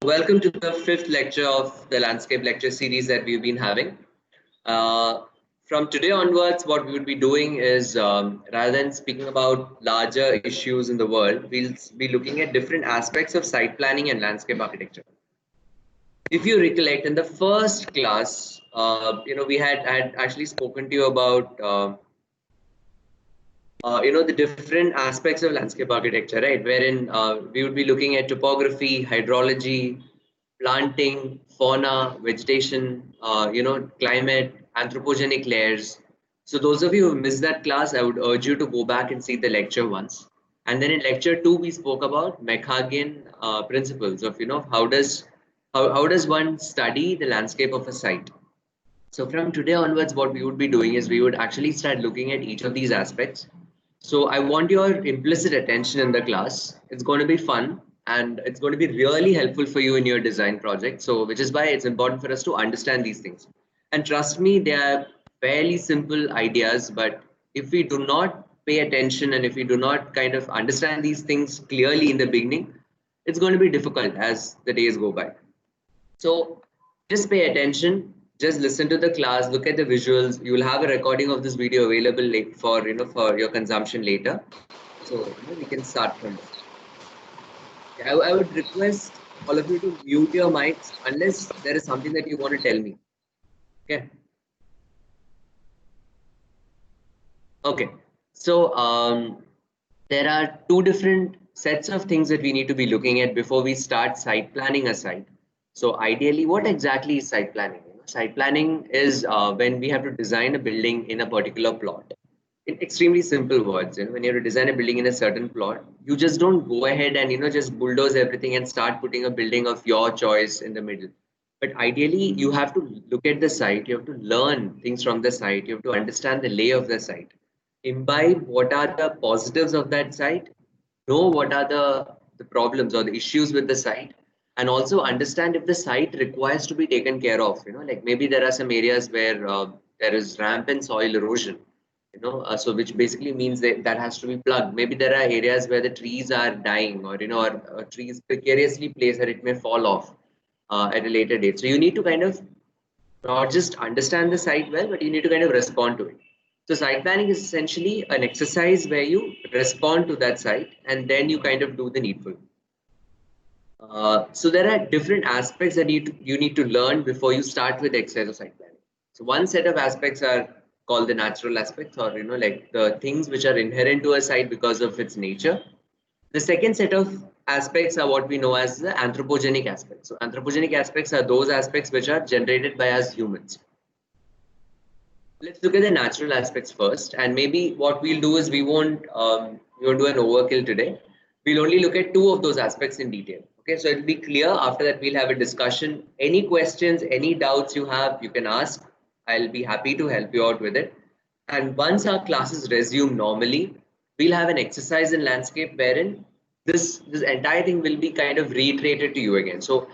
Welcome to the fifth lecture of the landscape lecture series that we've been having. Uh, from today onwards, what we would be doing is rather than speaking about larger issues in the world, we'll be looking at different aspects of site planning and landscape architecture. If you recollect, in the first class, we had actually spoken to you about the different aspects of landscape architecture, right? Wherein we would be looking at topography, hydrology, planting, fauna, vegetation, climate, anthropogenic layers. So those of you who missed that class, I would urge you to go back and see the lecture once. And then in lecture two, we spoke about Mechanian principles of, how does one study the landscape of a site. So from today onwards, what we would be doing is we would actually start looking at each of these aspects. So I want your implicit attention in the class. It's going to be fun and it's going to be really helpful for you in your design project. So which is why it's important for us to understand these things. And trust me, they are fairly simple ideas, but if we do not pay attention and if we do not kind of understand these things clearly in the beginning, it's going to be difficult as the days go by. So just pay attention, just listen to the class, look at the visuals. You will have a recording of this video available for your consumption later. So we can start from there. I would request all of you to mute your mics unless there is something that you want to tell me. Okay. Okay. So there are two different sets of things that we need to be looking at before we start site planning a site. So ideally, what exactly is site planning? Site planning is when we have to design a building in a particular plot. In extremely simple words, when you have to design a building in a certain plot, you just don't go ahead and just bulldoze everything and start putting a building of your choice in the middle. But ideally, you have to look at the site, you have to learn things from the site, you have to understand the lay of the site, imbibe what are the positives of that site, know what are the problems or the issues with the site, and also understand if the site requires to be taken care of. Like maybe there are some areas where there is rampant soil erosion, so which basically means that has to be plugged. Maybe there are areas where the trees are dying, or trees precariously placed that it may fall off at a later date. So you need to kind of not just understand the site well, but you need to kind of respond to it. So site planning is essentially an exercise where you respond to that site and then you kind of do the needful. So there are different aspects that you need to learn before you start with the exercise of site planning. So one set of aspects are called the natural aspects, or like the things which are inherent to a site because of its nature. The second set of aspects are what we know as the anthropogenic aspects. So anthropogenic aspects are those aspects which are generated by us humans. Let's look at the natural aspects first, and maybe what we'll do is we won't do an overkill today. We'll only look at two of those aspects in detail. Okay, so it'll be clear. After that, we'll have a discussion. Any questions, any doubts you have, you can ask. I'll be happy to help you out with it. And once our classes resume normally, we'll have an exercise in landscape wherein this entire thing will be kind of reiterated to you again. So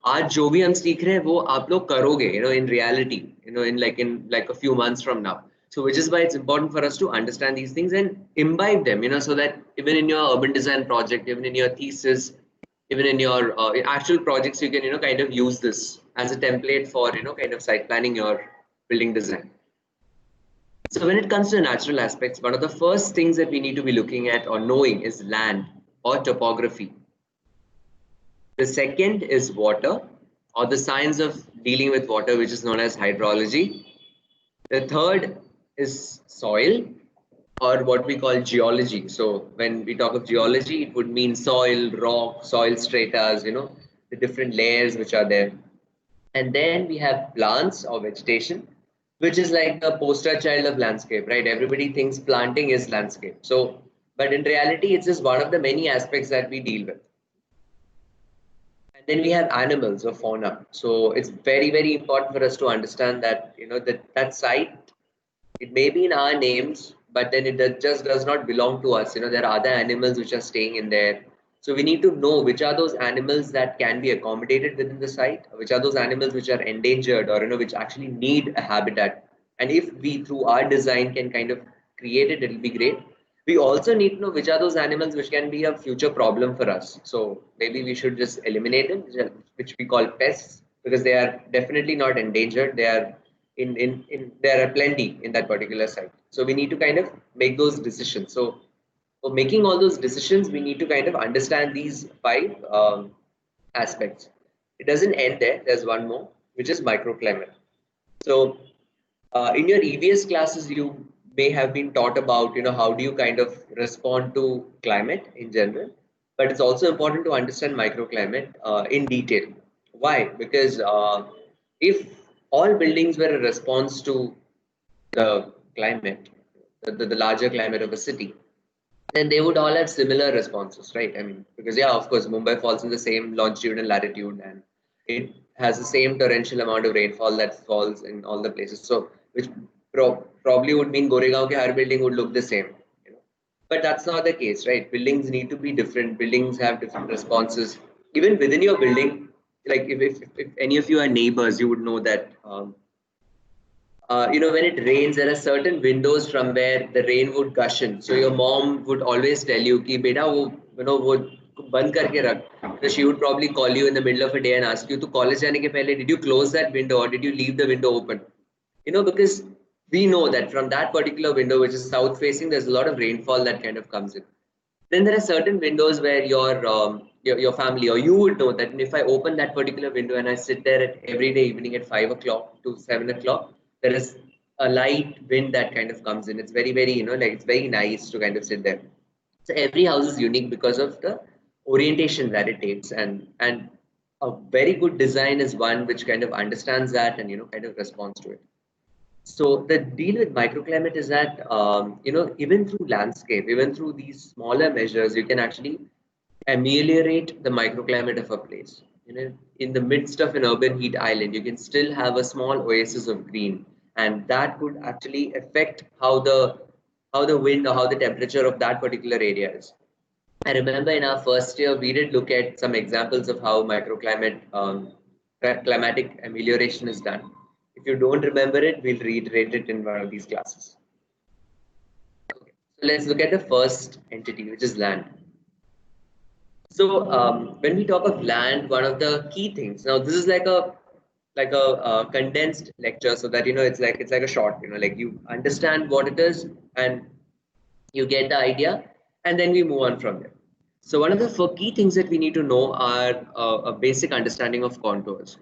आज जो भी हम सीख रहे हैं वो आप लोग करोगे in reality, in like a few months from now. So which is why it's important for us to understand these things and imbibe them, so that even in your urban design project, even in your thesis, even in your actual projects, you can kind of use this as a template for kind of site planning your building design. So when it comes to natural aspects, one of the first things that we need to be looking at or knowing is land or topography. The second is water, or the science of dealing with water, which is known as hydrology. The third is soil, or what we call geology. So when we talk of geology, it would mean soil, rock, soil stratas, the different layers which are there. And then we have plants or vegetation, which is like the poster child of landscape, right? Everybody thinks planting is landscape. So, but in reality, it's just one of the many aspects that we deal with. And then we have animals or fauna. So it's very, very important for us to understand that, that site, it may be in our names, but then it just does not belong to us. There are other animals which are staying in there. So we need to know which are those animals that can be accommodated within the site, which are those animals which are endangered or, which actually need a habitat. And if we, through our design, can kind of create it, it'll be great. We also need to know which are those animals which can be a future problem for us. So maybe we should just eliminate them, which we call pests, because they are definitely not endangered. They are there are plenty in that particular site. So we need to kind of make those decisions. So for making all those decisions, we need to kind of understand these five aspects. It doesn't end there. There's one more, which is microclimate. So in your EVS classes, you may have been taught about, how do you kind of respond to climate in general, but it's also important to understand microclimate in detail. Why? Because if all buildings were a response to the climate, the larger climate of a city, then they would all have similar responses, right? I mean, because yeah, of course, Mumbai falls in the same longitude and latitude, and it has the same torrential amount of rainfall that falls in all the places. So, which probably would mean Goregaon ke har building would look the same, you know. But that's not the case, right? Buildings need to be different. Buildings have different responses. Even within your building, like if any of you are neighbors, you would know that when it rains, there are certain windows from where the rain would gush in. So your mom would always tell you, "Ki beta, wo band karke rakh." So she would probably call you in the middle of a day and ask you, "To college jaane ke pehle, did you close that window or did you leave the window open?" Because we know that from that particular window, which is south facing, there's a lot of rainfall that kind of comes in. Then there are certain windows where your family or you would know that if I open that particular window and I sit there at every day evening at 5 o'clock to 7 o'clock, there is a light wind that kind of comes in. It's very, very, like it's very nice to kind of sit there. So every house is unique because of the orientation that it takes, and a very good design is one which kind of understands that and kind of responds to it. So the deal with microclimate is that even through landscape, even through these smaller measures, you can actually ameliorate the microclimate of a place. In the midst of an urban heat island, you can still have a small oasis of green, and that could actually affect how the wind or how the temperature of that particular area is. I remember in our first year, we did look at some examples of how microclimate climatic amelioration is done. If you don't remember it, we'll reiterate it in one of these classes. Okay. So let's look at the first entity, which is land. So when we talk of land, one of the key things. Now this is like a condensed lecture, so that it's like a short. Like you understand what it is and you get the idea, and then we move on from there. So one of the four key things that we need to know are a basic understanding of contours.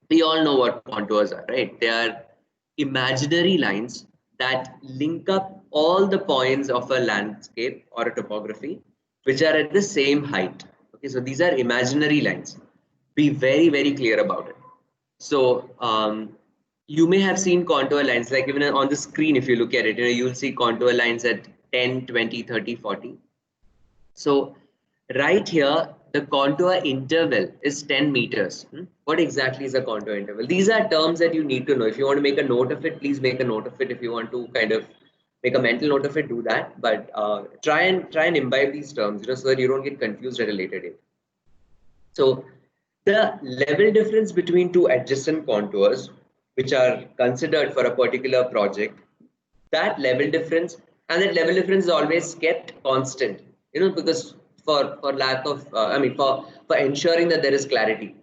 We all know what contours are, right? They are imaginary lines that link up all the points of a landscape or a topography, which are at the same height. Okay, so these are imaginary lines. Be very, very clear about it. So you may have seen contour lines, like even on the screen, if you look at it, you'll see contour lines at 10, 20, 30, 40. So right here, the contour interval is 10 meters. What exactly is a contour interval? These are terms that you need to know. If you want to make a note of it, please make a note of it. If you want to kind of make a mental note of it, do that. But try and imbibe these terms, so that you don't get confused at a later date. So the level difference between two adjacent contours, which are considered for a particular project, that level difference is always kept constant, because for lack of for ensuring that there is clarity,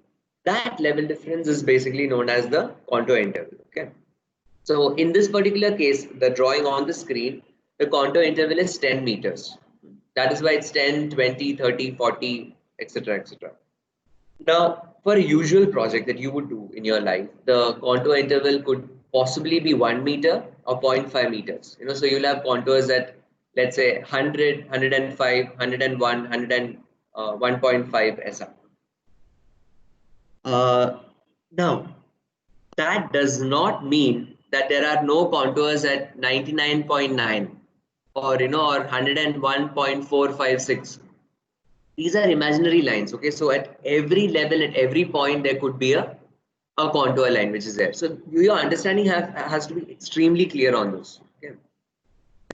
that level difference is basically known as the contour interval. Okay, so in this particular case, the drawing on the screen, the contour interval is 10 meters. That is why it's 10, 20, 30, 40, etc., etc. Now, for a usual project that you would do in your life, the contour interval could possibly be 1 meter or 0.5 meters. So you'll have contours at, let's say, 100, 105, 101, 101.5 SR. Now, that does not mean that there are no contours at 99.9 or 101.456. These are imaginary lines. Okay, so at every level, at every point, there could be a contour line which is there. So your understanding has to be extremely clear on those. Okay,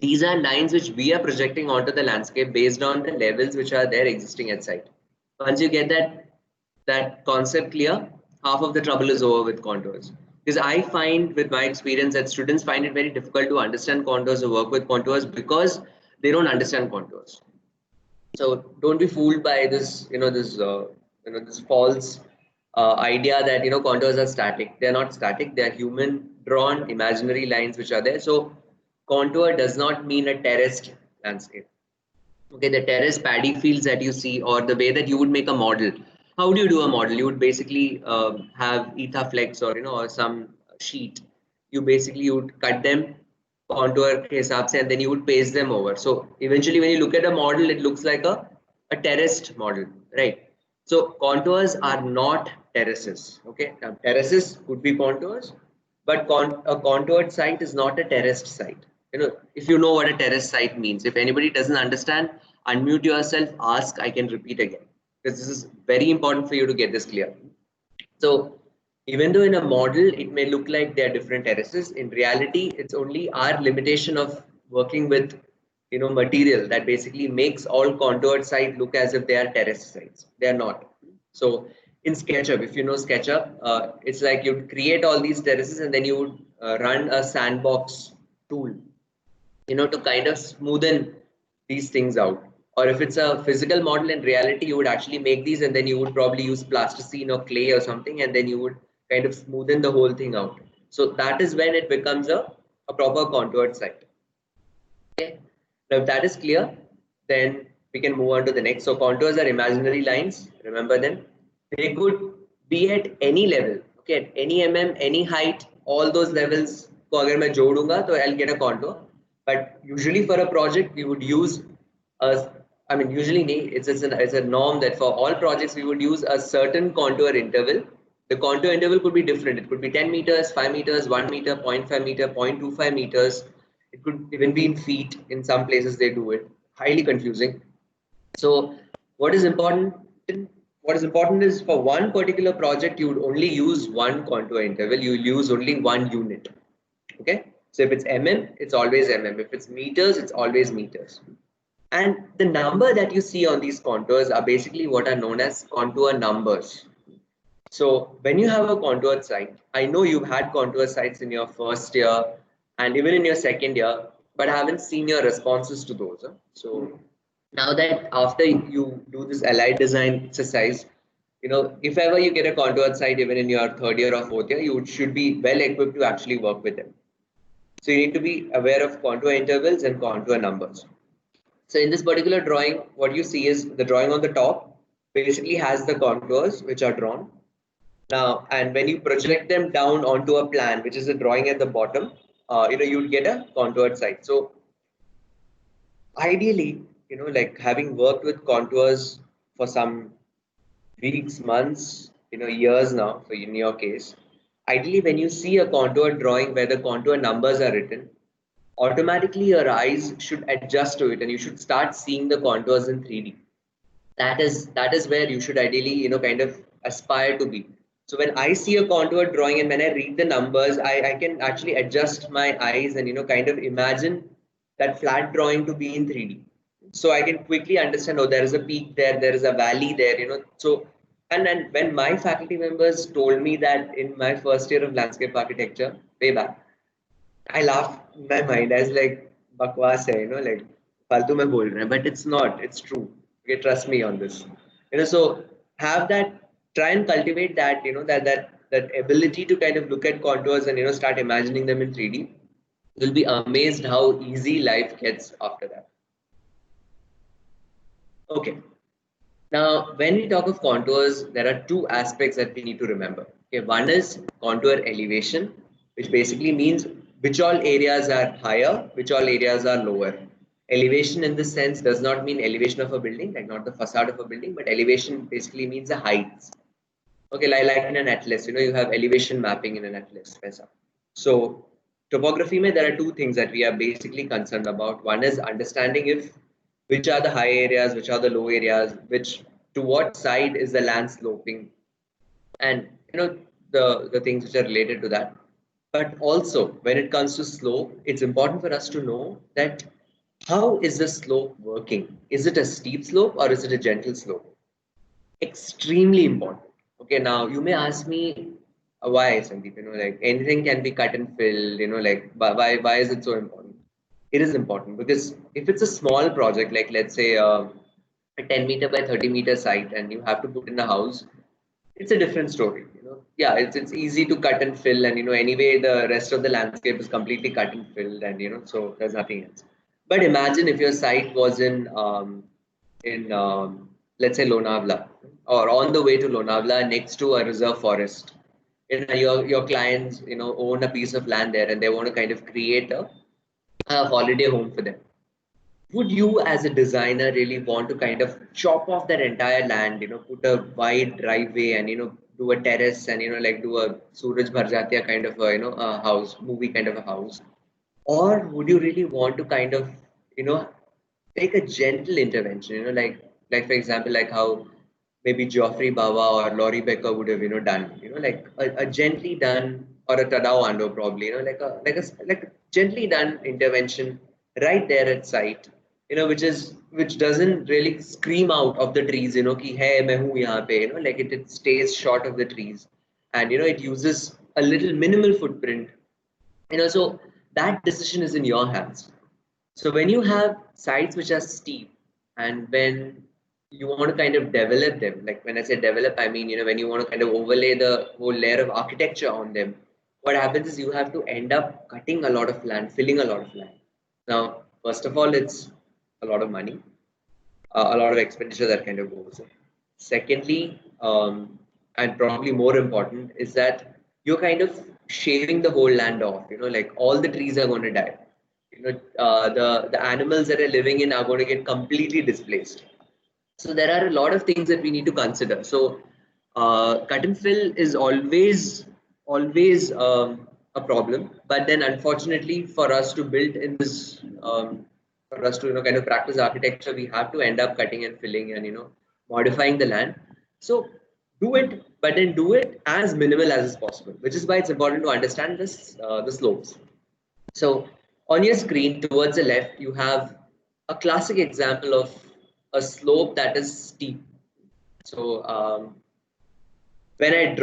these are lines which we are projecting onto the landscape based on the levels which are there existing at site. Once you get that concept clear, half of the trouble is over with contours. Because I find with my experience that students find it very difficult to understand contours or work with contours, because they don't understand contours. So don't be fooled by this, this false idea that contours are static. They're not static. They're human drawn imaginary lines which are there. So contour does not mean a terraced landscape. Okay, the terrace paddy fields that you see, or the way that you would make a model. How do you do a model? You would basically have Ethaflex or or some sheet. You would cut them contour के हिसाब से, and then you would paste them over. So eventually, when you look at a model, it looks like a terraced model, right? So contours are not terraces. Okay, now terraces could be contours, but a contoured site is not a terraced site. If you know what a terrace site means, if anybody doesn't understand, unmute yourself, ask, I can repeat again, because this is very important for you to get this clear. So even though in a model, it may look like they are different terraces, in reality, it's only our limitation of working with material that basically makes all contoured sites look as if they are terrace sites. They are not. So in SketchUp, if you know SketchUp, it's like you'd create all these terraces and then you would run a sandbox tool, to kind of smoothen these things out. Or if it's a physical model, in reality, you would actually make these and then you would probably use plasticine or clay or something, and then you would kind of smoothen the whole thing out. So that is when it becomes a proper contoured site. Okay. Now, if that is clear, then we can move on to the next. So contours are imaginary lines. Remember them. They could be at any level. Okay, at any any height, all those levels. को अगर मैं जोड़ूंगा तो I'll get a contour. But usually for a project, we would use usually it's a norm that for all projects we would use a certain contour interval. The contour interval could be different. It could be 10 meters, 5 meters, 1 meter, 0.5 meter, 0.25 meters. It could even be in feet. In some places they do it. Highly confusing. So what is important? What is important is for one particular project, you would only use one contour interval. You will use only one unit. Okay. So if it's it's always If it's meters, it's always meters. And the number that you see on these contours are basically what are known as contour numbers. So when you have a contoured site, I know you've had contour sites in your first year and even in your second year, but I haven't seen your responses to those. So now that after you do this allied design exercise, if ever you get a contoured site even in your third year or fourth year, you should be well equipped to actually work with them. So you need to be aware of contour intervals and contour numbers. So in this particular drawing, what you see is the drawing on the top basically has the contours which are drawn. Now, and when you project them down onto a plan, which is a drawing at the bottom, you'll get a contoured site. So ideally, like having worked with contours for some weeks, months, years now, for in your case, ideally when you see a contour drawing where the contour numbers are written, automatically your eyes should adjust to it and you should start seeing the contours in 3D. That is where you should ideally, kind of aspire to be. So when I see a contour drawing and when I read the numbers, I can actually adjust my eyes and, kind of imagine that flat drawing to be in 3D. So I can quickly understand, oh, there is a peak there is a valley there, So, and when my faculty members told me that in my first year of landscape architecture, way back, I laughed in my mind. I was like, bakwas hai, like, faltu mein bol rahe hain. But it's not, it's true. Okay, trust me on this. So have that, try and cultivate that, that ability to kind of look at contours and, start imagining them in 3D. You'll be amazed how easy life gets after that. Okay. Now, when we talk of contours, there are two aspects that we need to remember. Okay, one is contour elevation, which basically means which all areas are higher, which all areas are lower. Elevation in this sense does not mean elevation of a building, like not the facade of a building, but elevation basically means the heights. Okay, like in an atlas, you have elevation mapping in an atlas. So topography, there are two things that we are basically concerned about. One is understanding which are the high areas, which are the low areas, to what side is the land sloping, and the things which are related to that. But also when it comes to slope, it's important for us to know that how is the slope working? Is it a steep slope or is it a gentle slope? Extremely important. Okay, now you may ask me why, Sandeep, like anything can be cut and filled, like why is it so important? It is important because if it's a small project, like let's say a 10 meter by 30 meter site, and you have to put in a house, it's a different story. Yeah, it's easy to cut and fill, and anyway the rest of the landscape is completely cut and filled, and so there's nothing else. But imagine if your site was in let's say Lonavala, or on the way to Lonavala next to a reserve forest. Your clients own a piece of land there, and they want to kind of create a holiday home for them. Would you as a designer really want to kind of chop off that entire land, put a wide driveway, and do a terrace, and like do a Suraj Bhar Jatiya kind of a a house, movie kind of a house? Or would you really want to kind of you know take a gentle intervention, like for example, like how maybe Geoffrey Bawa or Laurie Becker would have, done, like a gently done, or a Tadao Ando probably, like a gently done intervention right there at site, which doesn't really scream out of the trees, ki hey, main hu yahan pe, like it stays short of the trees, and it uses a little minimal footprint, so that decision is in your hands. So when you have sites which are steep, and when you want to kind of develop them, like when I say develop, I mean, when you want to kind of overlay the whole layer of architecture on them, what happens is you have to end up cutting a lot of land, filling a lot of land. Now, first of all, it's a lot of money, a lot of expenditure that kind of goes in. Secondly, and probably more important, is that you're kind of shaving the whole land off. Like all the trees are going to die. The animals that are living in are going to get completely displaced. So there are a lot of things that we need to consider. So cut and fill is always a problem. But then unfortunately for us to build in this, for us to kind of practice architecture, we have to end up cutting and filling, and modifying the land. So do it, but then do it as minimal as is possible. Which is why it's important to understand this the slopes. So on your screen towards the left, you have a classic example of a slope that is steep. So when I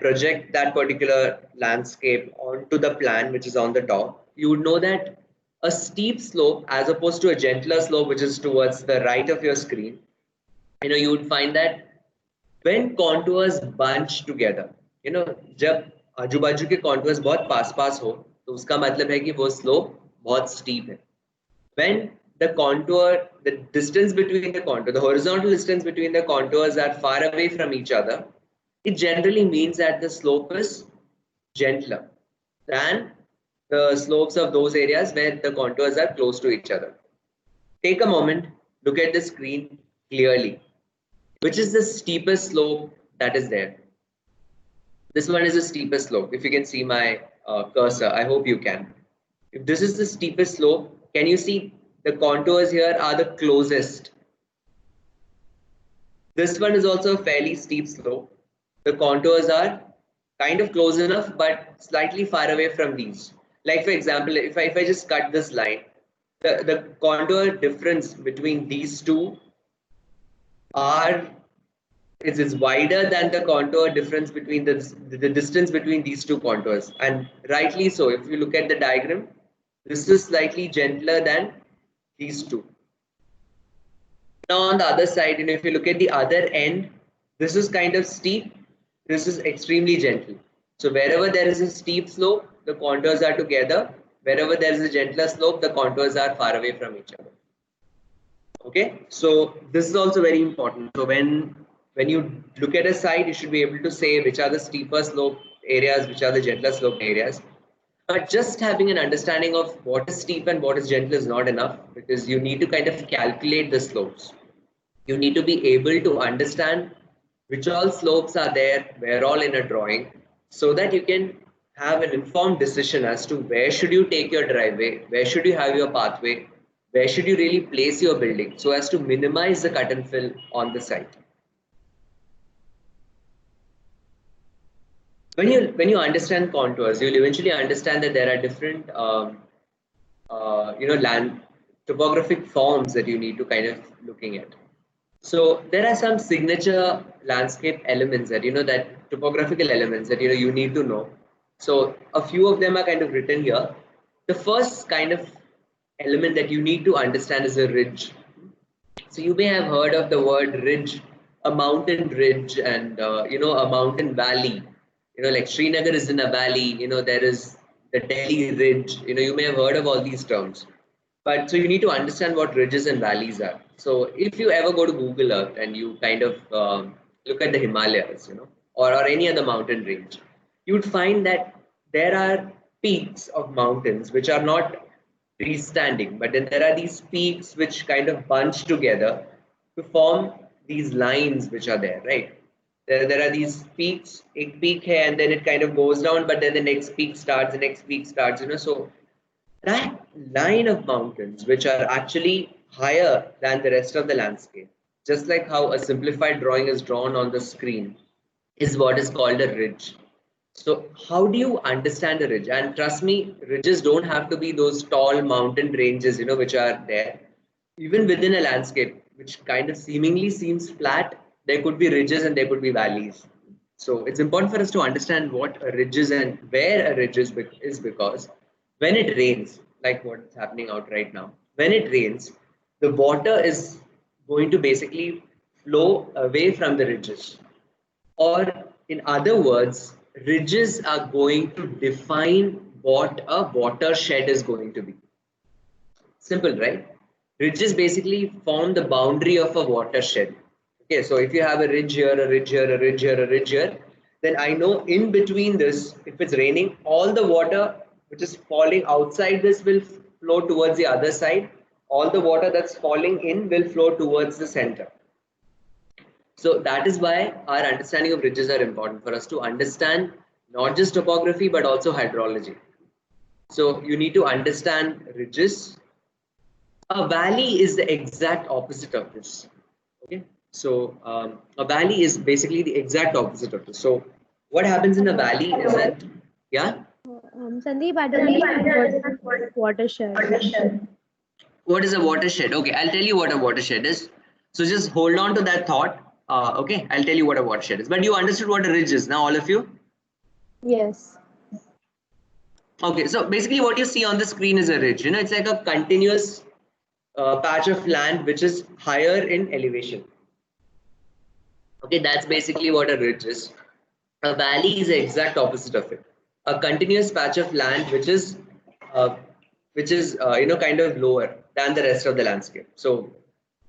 project that particular landscape onto the plan, which is on the top, you would know that a steep slope, as opposed to a gentler slope, which is towards the right of your screen, you would find that when contours bunch together, जब आजू बाजू के contours बहुत पास पास हो, तो उसका मतलब है कि वो slope बहुत steep है. When the distance between the contour, the horizontal distance between the contours are far away from each other, it generally means that the slope is gentler than the slopes of those areas where the contours are close to each other. Take a moment, look at the screen clearly. Which is the steepest slope that is there? This one is the steepest slope. If you can see my cursor, I hope you can. If this is the steepest slope, can you see the contours here are the closest? This one is also a fairly steep slope. The contours are kind of close enough, but slightly far away from these. Like for example, if I just cut this line, the contour difference between these two are is wider than the contour difference between the distance between these two contours, and rightly so. If you look at the diagram, this is slightly gentler than these two. Now on the other side, if you look at the other end, this is kind of steep, this is extremely gentle. So wherever there is a steep slope, the contours are together. Wherever there is a gentler slope, the contours are far away from each other. Okay, so this is also very important. So when you look at a site, you should be able to say which are the steeper slope areas, which are the gentler slope areas. But just having an understanding of what is steep and what is gentle is not enough, because you need to kind of calculate the slopes. You need to be able to understand which all slopes are there, where all in a drawing, so that you can have an informed decision as to where should you take your driveway, where should you have your pathway, where should you really place your building, so as to minimize the cut and fill on the site. When you understand contours, you'll eventually understand that there are different land topographic forms that you need to kind of looking at. So there are some signature landscape elements that that topographical elements that you need to know. So a few of them are kind of written here. The first kind of element that you need to understand is a ridge. So you may have heard of the word ridge, a mountain ridge, and a mountain valley. Like Srinagar is in a valley. There is the Delhi ridge. You may have heard of all these terms. But so you need to understand what ridges and valleys are. So if you ever go to Google Earth and you kind of look at the Himalayas, or any other mountain range, you would find that there are peaks of mountains which are not freestanding, but then there are these peaks which kind of bunch together to form these lines which are there, right? There are these peaks, a peak here, and then it kind of goes down, but then the next peak starts, the next peak starts, so that line of mountains, which are actually higher than the rest of the landscape, just like how a simplified drawing is drawn on the screen, is what is called a ridge. So, how do you understand a ridge? And trust me, ridges don't have to be those tall mountain ranges, which are there. Even within a landscape, which kind of seemingly seems flat, there could be ridges and there could be valleys. So, it's important for us to understand what a ridge is and where a ridge is because when it rains, like what's happening out right now, when it rains, the water is going to basically flow away from the ridges. Or, in other words, ridges are going to define what a watershed is going to be. Simple, right? Ridges basically form the boundary of a watershed. Okay, so if you have a ridge here, a ridge here, a ridge here, a ridge here, then I know in between this, if it's raining, all the water which is falling outside this will flow towards the other side. All the water that's falling in will flow towards the center. So that is why our understanding of ridges are important for us to understand not just topography but also hydrology. So you need to understand ridges. A valley is the exact opposite of this. Okay, so a valley is basically the exact opposite of this. So what happens in a valley is that, yeah. Sandeep, I don't understand what watershed. What is a watershed? Okay, I'll tell you what a watershed is. So just hold on to that thought. Okay, I'll tell you what a watershed is. But you understood what a ridge is now, all of you? Yes. Okay, so basically what you see on the screen is a ridge. It's like a continuous patch of land which is higher in elevation. Okay, that's basically what a ridge is. A valley is the exact opposite of it. A continuous patch of land uh, which is kind of lower than the rest of the landscape. So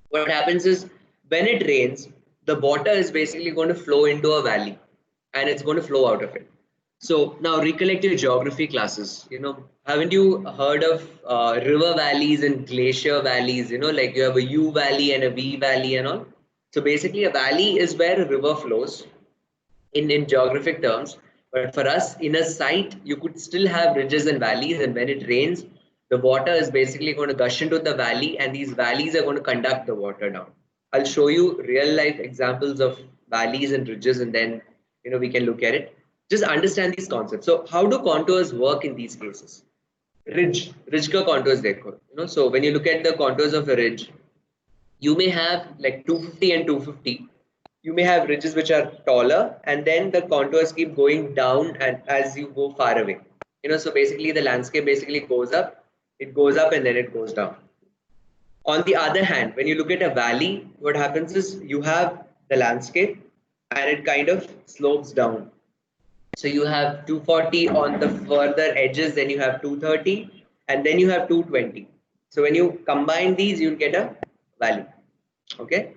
what happens is when it rains, the water is basically going to flow into a valley and it's going to flow out of it. So now recollect your geography classes. Haven't you heard of river valleys and glacier valleys? Like you have a U valley and a V valley and all. So basically a valley is where a river flows in geographic terms. But for us, in a site, you could still have ridges and valleys. And when it rains, the water is basically going to gush into the valley, and these valleys are going to conduct the water down. I'll show you real life examples of valleys and ridges, and then we can look at it. Just understand these concepts. So, how do contours work in these cases? Ridge ka contours dekho. So when you look at the contours of a ridge, you may have like 250 and 250. You may have ridges which are taller, and then the contours keep going down and as you go far away. So basically the landscape basically goes up, it goes up and then it goes down. On the other hand, when you look at a valley, what happens is you have the landscape and it kind of slopes down. So you have 240 on the further edges, then you have 230, and then you have 220. So when you combine these, you'll get a valley. Okay.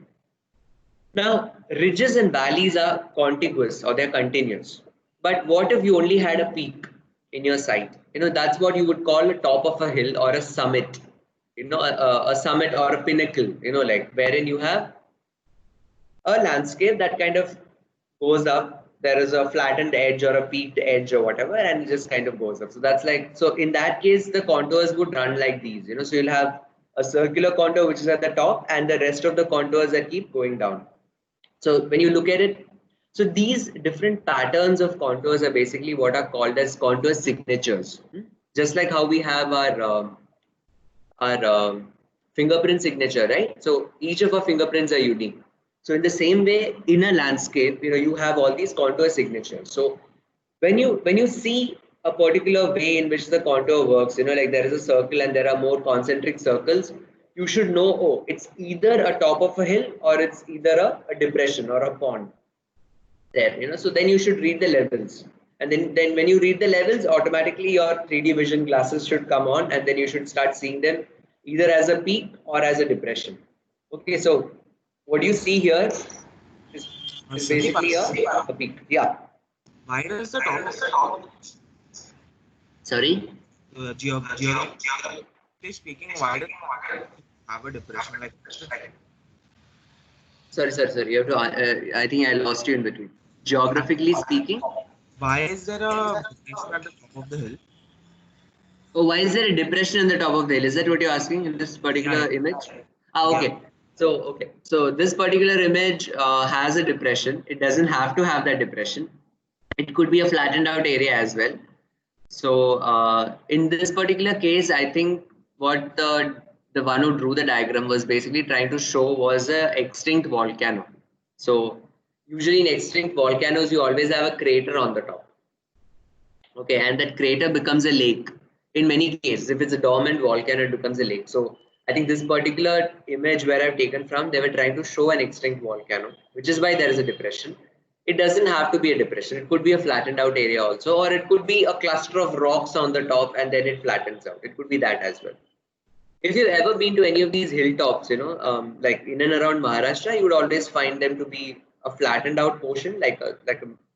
Now, ridges and valleys are contiguous or they're continuous. But what if you only had a peak in your site? That's what you would call a top of a hill or a summit. A summit or a pinnacle, like wherein you have a landscape that kind of goes up. There is a flattened edge or a peaked edge or whatever, and it just kind of goes up. So that's like, so in that case, the contours would run like these, so you'll have a circular contour which is at the top and the rest of the contours that keep going down. So when you look at it, so these different patterns of contours are basically what are called as contour signatures. Just like how we have our fingerprint signature, right? So each of our fingerprints are unique. So in the same way, in a landscape, you have all these contour signatures. So when you see a particular way in which the contour works, like there is a circle and there are more concentric circles, you should know, oh, it's either a top of a hill or it's either a depression or a pond there, so then you should read the levels. And then when you read the levels, automatically your 3D vision glasses should come on, and then you should start seeing them either as a peak or as a depression. Okay, so what you see here is Sandeep, basically a peak. Yeah. why does the top of Sorry. geographically speaking, why does it have a depression? Like, Sorry. You have to. I think I lost you in between. Geographically speaking. why is there a depression at the top of the hill? Oh, why is there a depression in the top of the hill? Is that what you're asking in this Yeah, particular image? Ah, yeah. okay. So this particular image has a depression. It doesn't have to have that depression. It could be a flattened out area as well. So in this particular case, I think what the one who drew the diagram was basically trying to show was a extinct volcano. So usually in extinct volcanoes, you always have a crater on the top. Okay, and that crater becomes a lake. In many cases, if it's a dormant volcano, it becomes a lake. So I think this particular image where I've taken from, they were trying to show an extinct volcano, which is why there is a depression. It doesn't have to be a depression. It could be a flattened out area also, or it could be a cluster of rocks on the top and then it flattens out. It could be that as well. If you've ever been to any of these hilltops, like in and around Maharashtra, you would always find them to be a flattened out portion, like a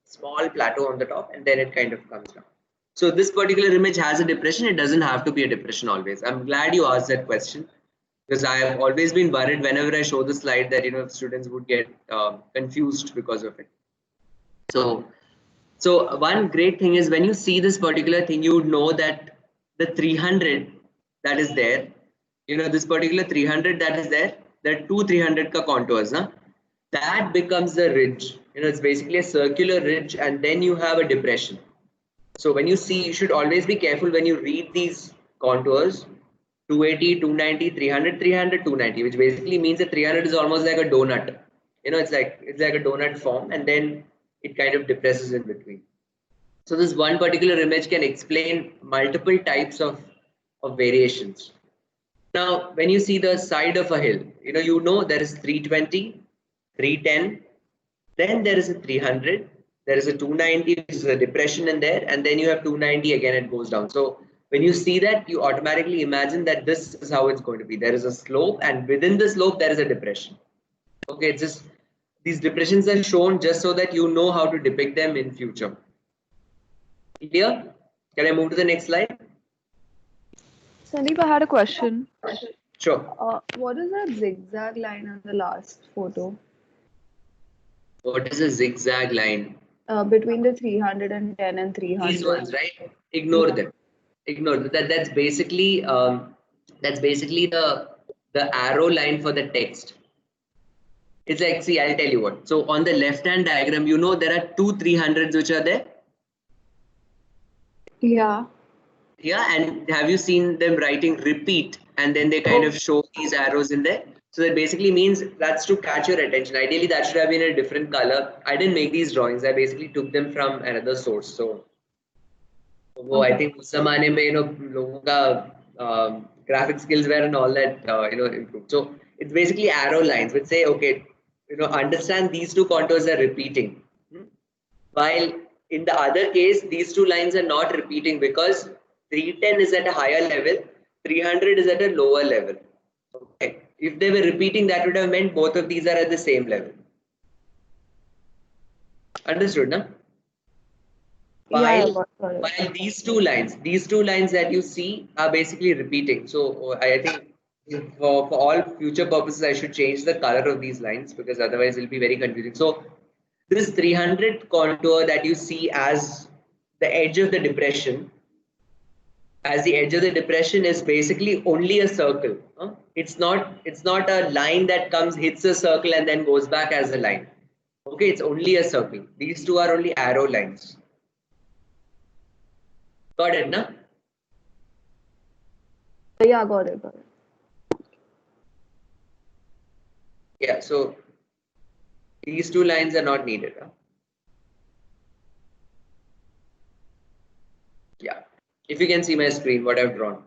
small plateau on the top, and then it kind of comes down. So this particular image has a depression. It doesn't have to be a depression always. I'm glad you asked that question because I have always been worried whenever I show the slide that students would get confused because of it. So one great thing is when you see this particular thing, you would know that the 300 that is there, this particular 300 that is there, there are two 300 ka contours, huh? That becomes the ridge. It's basically a circular ridge, and then you have a depression. So when you see, you should always be careful when you read these contours, 280, 290, 300, 300, 290, which basically means that 300 is almost like a donut. It's like a donut form, and then it kind of depresses in between. So this one particular image can explain multiple types of variations. Now, when you see the side of a hill, there is 320, 310, then there is a 300, there is a 290, which is a depression in there, and then you have 290 again, it goes down. So when you see that, you automatically imagine that this is how it's going to be. There is a slope, and within the slope, there is a depression. Okay, it's just these depressions are shown just so that you know how to depict them in future. Clear? Can I move to the next slide? Sandeep, I had a question. Sure. What is that zigzag line on the last photo? What is a zigzag line? Between the 310 and 300. These ones, right? Ignore them. Ignore that. That's basically the arrow line for the text. It's like, see, I'll tell you what. So on the left-hand diagram, there are two 300s which are there. Yeah. Yeah, and have you seen them writing repeat, and then they kind of show these arrows in there? So that basically means that's to catch your attention. Ideally, that should have been a different color. I didn't make these drawings. I basically took them from another source. So, I think उस ज़माने में लोगों का graphic skills were and all that improved. So it's basically arrow lines which say, okay, understand these two contours are repeating. While in the other case, these two lines are not repeating because 310 is at a higher level, 300 is at a lower level. Okay. If they were repeating, that would have meant both of these are at the same level. Understood, no? While these two lines that you see are basically repeating. So I think for all future purposes, I should change the color of these lines because otherwise it'll be very confusing. So this 300 contour that you see as the edge of the depression, is basically only a circle. It's not a line that hits a circle and then goes back as a line. Okay, it's only a circle. These two are only arrow lines. Got it, no? Yeah, got it. Yeah, so these two lines are not needed. If you can see my screen, what I've drawn.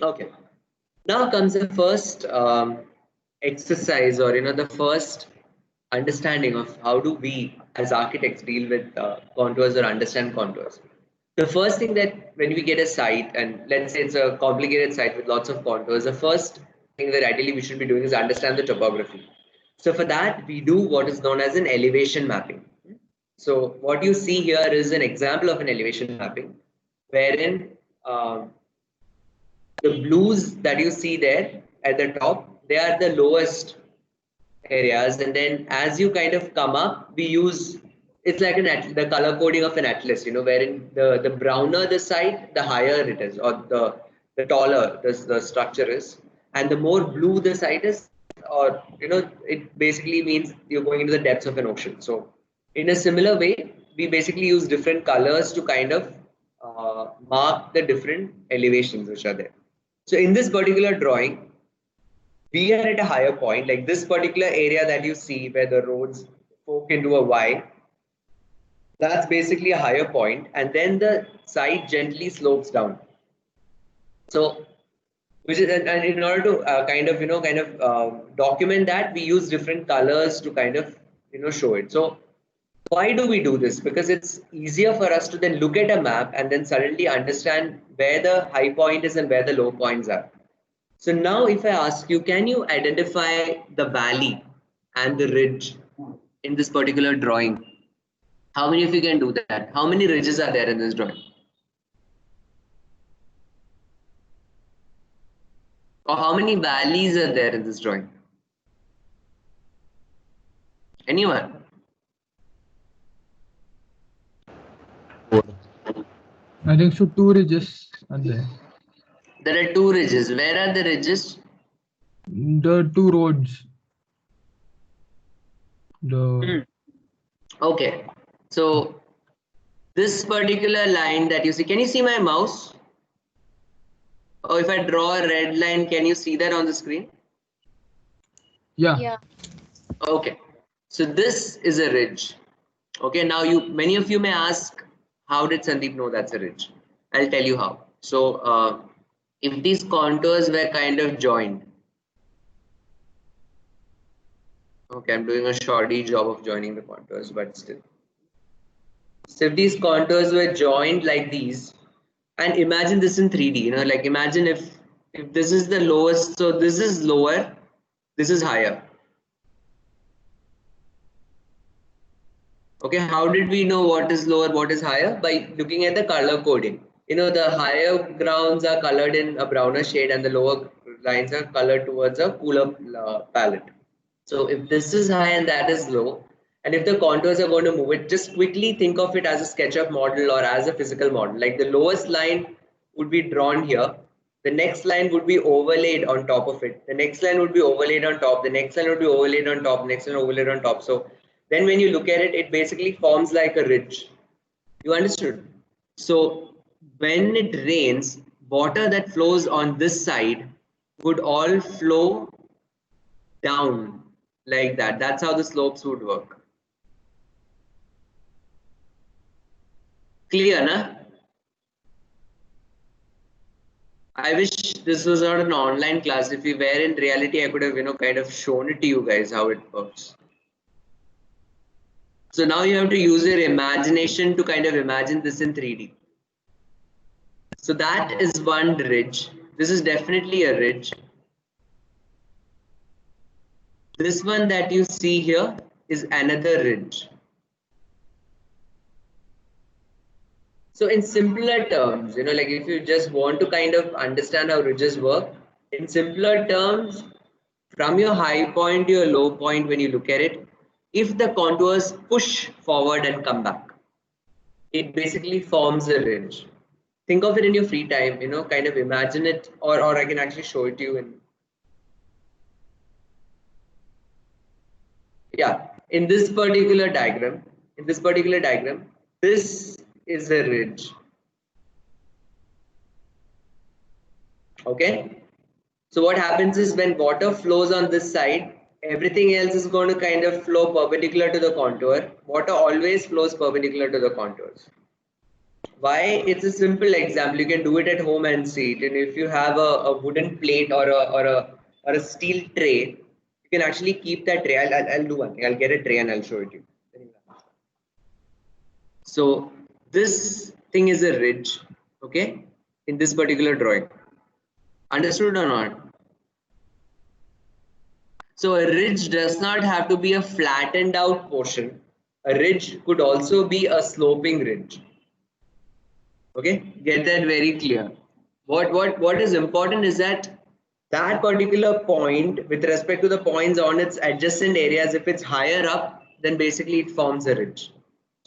Okay. Now comes the first exercise, or the first understanding of how do we as architects deal with contours or understand contours. The first thing that when we get a site, and let's say it's a complicated site with lots of contours, the first thing that ideally we should be doing is understand the topography. So for that, we do what is known as an elevation mapping. So what you see here is an example of an elevation mapping, wherein the blues that you see there at the top, they are the lowest areas, and then as you kind of come up, we use, it's like the color coding of an atlas, wherein the browner the site, the higher it is, or the taller the structure is, and the more blue the site is, or it basically means you're going into the depths of an ocean. So in a similar way, we basically use different colors to kind of mark the different elevations which are there. So in this particular drawing, we are at a higher point, like this particular area that you see where the roads fork into a Y, that's basically a higher point, and then the side gently slopes down. So, which is, and in order to document that, we use different colors to kind of show it. So, why do we do this? Because it's easier for us to then look at a map and then suddenly understand where the high point is and where the low points are. So now if I ask you, can you identify the valley and the ridge in this particular drawing? How many of you can do that? How many ridges are there in this drawing? Or how many valleys are there in this drawing? Anyone? I think so. 2 ridges are there. There are 2 ridges. Where are the ridges? The 2 roads. Okay. So this particular line that you see, can you see my mouse? Or if I draw a red line, can you see that on the screen? Yeah. Okay. So this is a ridge. Okay. Now many of you may ask, how did Sandeep know that's a ridge? I'll tell you how. So if these contours were kind of joined. Okay, I'm doing a shoddy job of joining the contours, but still. So if these contours were joined like these, and imagine this in 3D, like imagine if this is the lowest, so this is lower, this is higher. Okay, how did we know what is lower, what is higher? By looking at the color coding. The higher grounds are colored in a browner shade and the lower lines are colored towards a cooler palette. So if this is high and that is low, and if the contours are going to move it, just quickly think of it as a SketchUp model or as a physical model. Like the lowest line would be drawn here. The next line would be overlaid on top of it. The next line would be overlaid on top. The next line would be overlaid on top. Next line overlaid on top. So then when you look at it, it basically forms like a ridge. You understood? So when it rains, water that flows on this side would all flow down like that. That's how the slopes would work. Clear, na? I wish this was not an online class. If we were in reality, I could have, kind of shown it to you guys how it works. So now you have to use your imagination to kind of imagine this in 3D. So that is one ridge. This is definitely a ridge. This one that you see here is another ridge. So in simpler terms, like if you just want to kind of understand how ridges work, in simpler terms, from your high point to your low point, when you look at it, if the contours push forward and come back, it basically forms a ridge. Think of it in your free time, kind of imagine it, or I can actually show it to you in this particular diagram, this is a ridge. Okay. So what happens is when water flows on this side, everything else is going to kind of flow perpendicular to the contour. Water always flows perpendicular to the contours. Why? It's a simple example. You can do it at home and see it. And if you have a wooden plate or a steel tray, you can actually keep that tray. I'll do one thing. I'll get a tray and I'll show it to you. So this thing is a ridge, okay, in this particular drawing. Understood or not? So a ridge does not have to be a flattened out portion. A ridge could also be a sloping ridge. Okay, get that very clear. What is important is that particular point with respect to the points on its adjacent areas, if it's higher up, then basically it forms a ridge.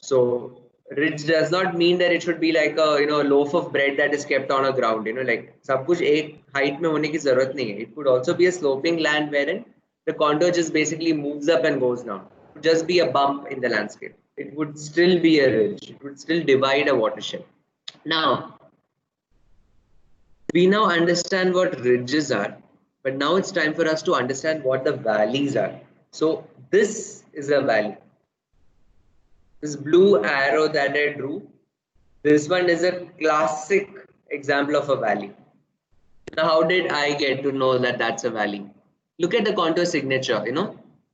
So ridge does not mean that it should be like a loaf of bread that is kept on a ground. Like सब कुछ एक height में होने की जरूरत नहीं है. It could also be a sloping land wherein the contour just basically moves up and goes down. It would just be a bump in the landscape. It would still be a ridge. It would still divide a watershed. Now, we now understand what ridges are, but now it's time for us to understand what the valleys are. So this is a valley. This blue arrow that I drew, this one is a classic example of a valley. Now, how did I get to know that that's a valley? Look at the contour signature,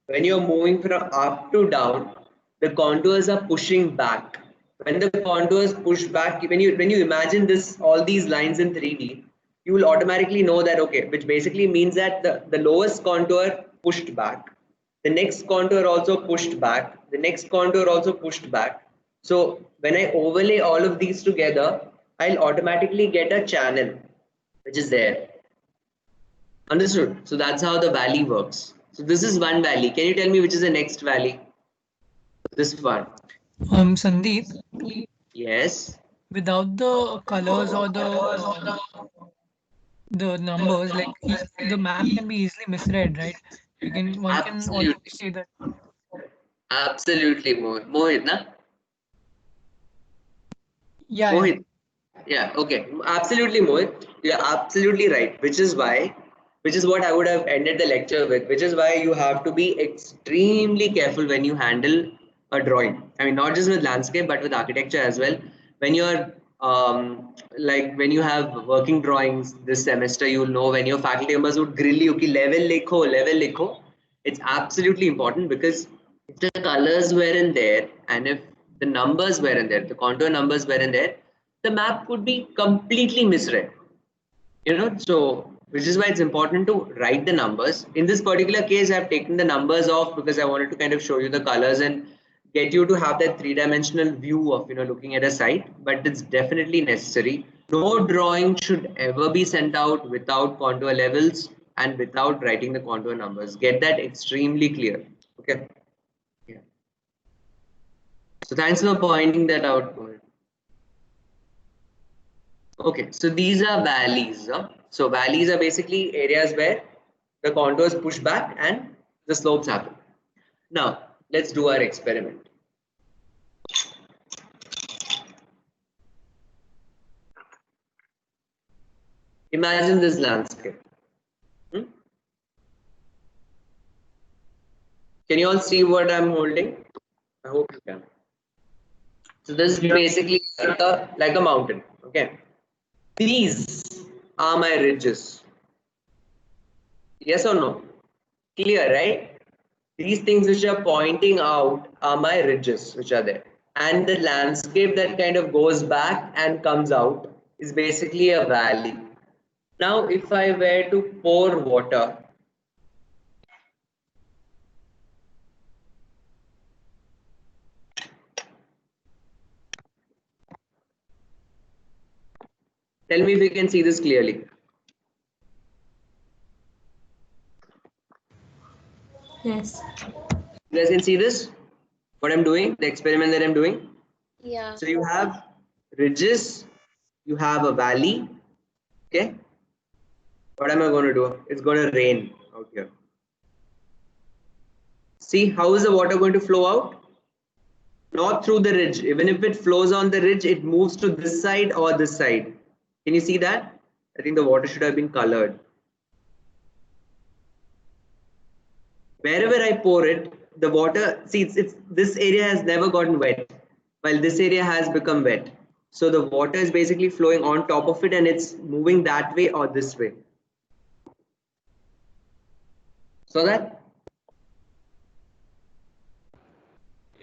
when you're moving from up to down, the contours are pushing back. When the contours push back, when you imagine this, all these lines in 3D, you will automatically know that, okay, which basically means that the lowest contour pushed back, the next contour also pushed back, the next contour also pushed back. So when I overlay all of these together, I'll automatically get a channel which is there. Understood? So that's how the valley works. So this is one valley. Can you tell me which is the next valley? This one. Sandeep, Yes. without the colors or the numbers, like the map can be easily misread, right? One can also Absolutely. say that. Absolutely, Mohit. Mohit, na? Yeah, yeah. Mohit. Yeah, okay. Absolutely, Mohit. You're absolutely right. Which is what I would have ended the lecture with, which is why you have to be extremely careful when you handle a drawing. I mean, not just with landscape, but with architecture as well. When you're like when you have working drawings this semester, you'll know when your faculty members would grill you, ki level likho. It's absolutely important because if the colors were in there and if the numbers were in there, the contour numbers were in there, the map could be completely misread. So which is why it's important to write the numbers. In this particular case, I've taken the numbers off because I wanted to kind of show you the colors and get you to have that three-dimensional view of looking at a site, but it's definitely necessary. No drawing should ever be sent out without contour levels and without writing the contour numbers. Get that extremely clear. Okay. Yeah. So thanks for pointing that out. Okay, so these are valleys. So valleys are basically areas where the contours push back and the slopes happen. Now, let's do our experiment. Imagine this landscape. Hmm? Can you all see what I'm holding? I hope you can. So this is basically like a mountain. Okay. These are my ridges. Yes or no? Clear, right? These things which are pointing out are my ridges which are there. And the landscape that kind of goes back and comes out is basically a valley. Now, if I were to pour water, tell me if you can see this clearly. Yes. You guys can see this? What I'm doing, the experiment that I'm doing. Yeah. So you have ridges, you have a valley. Okay. What am I going to do? It's going to rain out here. See, how is the water going to flow out? Not through the ridge. Even if it flows on the ridge, it moves to this side or this side. Can you see that? I think the water should have been colored. Wherever I pour it, the water, see, it's this area has never gotten wet, while this area has become wet. So the water is basically flowing on top of it and it's moving that way or this way. So that?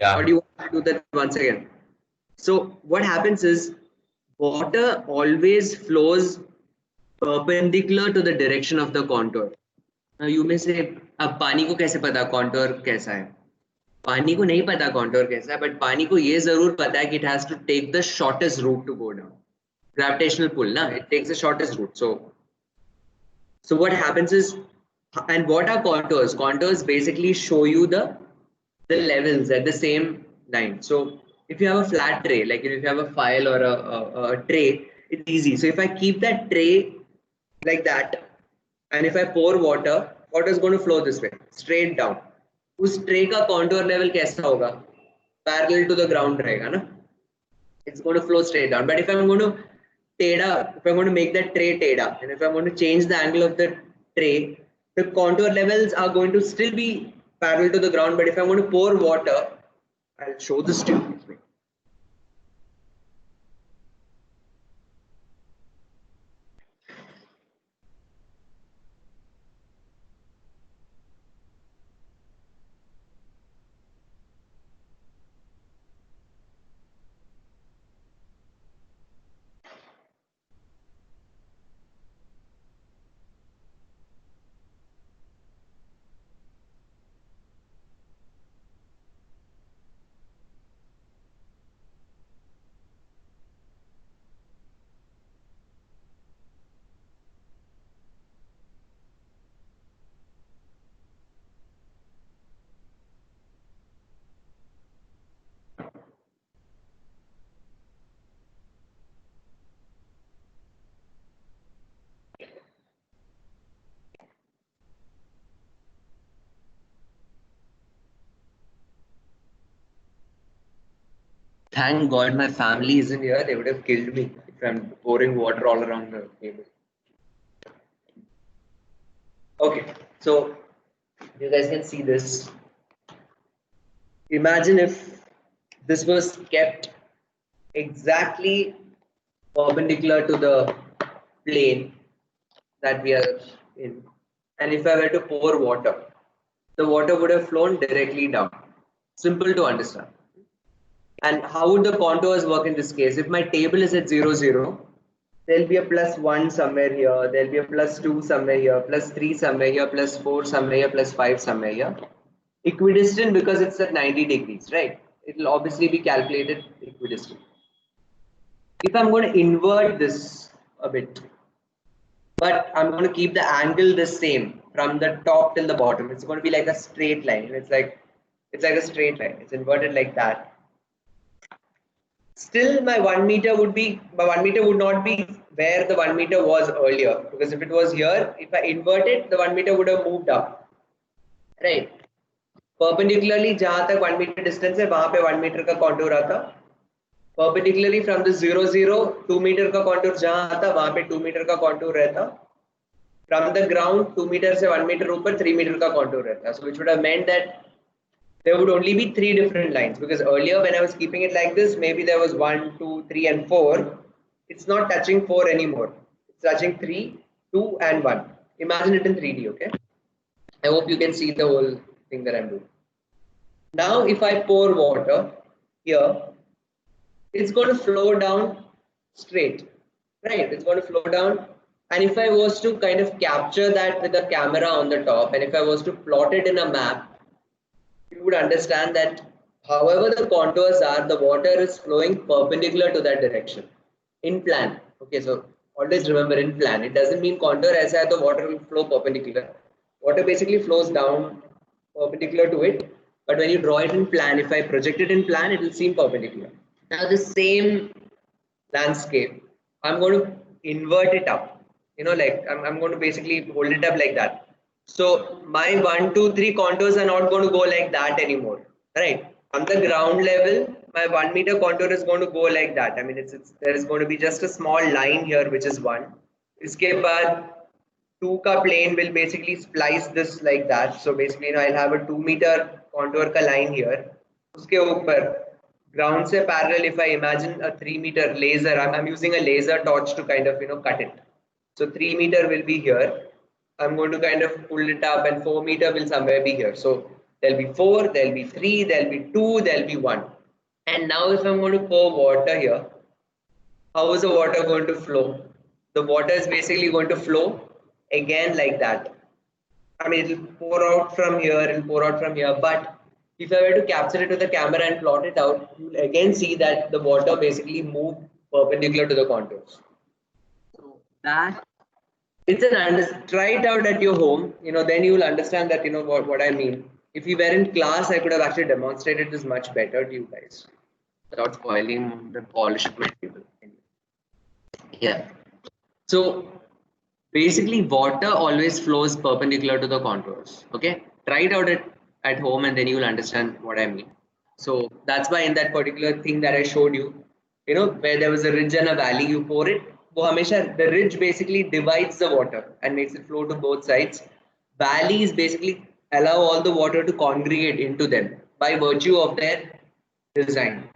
Yeah. Or do you want to do that once again? So what happens is water always flows perpendicular to the direction of the contour. Now you may say, अब पानी को कैसे पता contour कैसा है? पानी को नहीं पता contour कैसा है, but पानी को ये जरूर पता है कि it has to take the shortest route to go down. Gravitational pull, na? It takes the shortest route. So what happens is, and what are contours? Contours basically show you the levels at the same line. So if you have a flat tray, like if you have a file or a tray, it's easy. So if I keep that tray like that, and if I pour water, water is going to flow this way, straight down. उस tray का contour level कैसा होगा? Parallel to the ground रहेगा ना? It's going to flow straight down. But if I'm going to if I'm going to make that tray teda, and if I'm going to change the angle of the tray, the contour levels are going to still be parallel to the ground. But if I'm going to pour water, I'll show this to you. Thank God my family isn't here. They would have killed me if I'm pouring water all around the table. Okay, so you guys can see this. Imagine if this was kept exactly perpendicular to the plane that we are in. And if I were to pour water, the water would have flown directly down. Simple to understand. And how would the contours work in this case? If my table is at 0, 0, there'll be a +1 somewhere here, there'll be a +2 somewhere here, +3 somewhere here, +4 somewhere here, +5 somewhere here. Equidistant because it's at 90 degrees, right? It'll obviously be calculated equidistant. If I'm going to invert this a bit, but I'm going to keep the angle the same from the top till the bottom, it's going to be like a straight line. It's like a straight line. It's inverted like that. Still, my 1 meter would not be where the 1 meter was earlier, because if it was here, if I invert it, the 1 meter would have moved up, right? Perpendicularly, जहाँ तक 1 meter distance है, वहाँ पे 1 meter का contour आता. Perpendicularly from the 0, 0, 2 meter का contour जहाँ आता, वहाँ पे 2 meter का contour रहता. From the ground, 2 meter से 1 meter ऊपर 3 meter का contour रहता. So which would have meant that there would only be 3 different lines, because earlier when I was keeping it like this, maybe there was 1, 2, 3 and 4. It's not touching 4 anymore. It's touching 3, 2 and 1. Imagine it in 3D, okay? I hope you can see the whole thing that I'm doing. Now if I pour water here, it's going to flow down straight, right? It's going to flow down. And if I was to kind of capture that with a camera on the top, and if I was to plot it in a map, you would understand that however the contours are, the water is flowing perpendicular to that direction in plan. Okay, so always remember in plan. It doesn't mean contour aisa hai, the water will flow perpendicular. Water basically flows down perpendicular to it. But when you draw it in plan, if I project it in plan, it will seem perpendicular. Now the same landscape, I'm going to invert it up. You know, like I'm going to basically hold it up like that. So my 1, 2, 3 contours are not going to go like that anymore, right? On the ground level, my 1 meter contour is going to go like that. I mean, there is going to be just a small line here, which is 1. इसके बाद 2 ka plane will basically splice this like that. So basically, I'll have a 2-meter contour ka line here. Uske upar, ground se parallel, if I imagine a 3-meter laser, I'm using a laser torch to kind of, cut it. So 3-meter will be here. I'm going to kind of pull it up, and 4-meter will somewhere be here. So there'll be 4, there'll be 3, there'll be 2, there'll be 1. And now if I'm going to pour water here, how is the water going to flow? The water is basically going to flow again like that. I mean, it'll pour out from here, it'll pour out from here. But if I were to capture it with the camera and plot it out, you'll again see that the water basically moved perpendicular to the contours. So that it's try it out at your home, then you will understand that, what I mean. If you were in class, I could have actually demonstrated this much better to you guys without spoiling the polished material. Yeah. So basically, water always flows perpendicular to the contours. Okay. Try it out at home, and then you will understand what I mean. So that's why in that particular thing that I showed you, where there was a ridge and a valley, you pour it. The ridge basically divides the water and makes it flow to both sides. Valleys basically allow all the water to congregate into them by virtue of their design.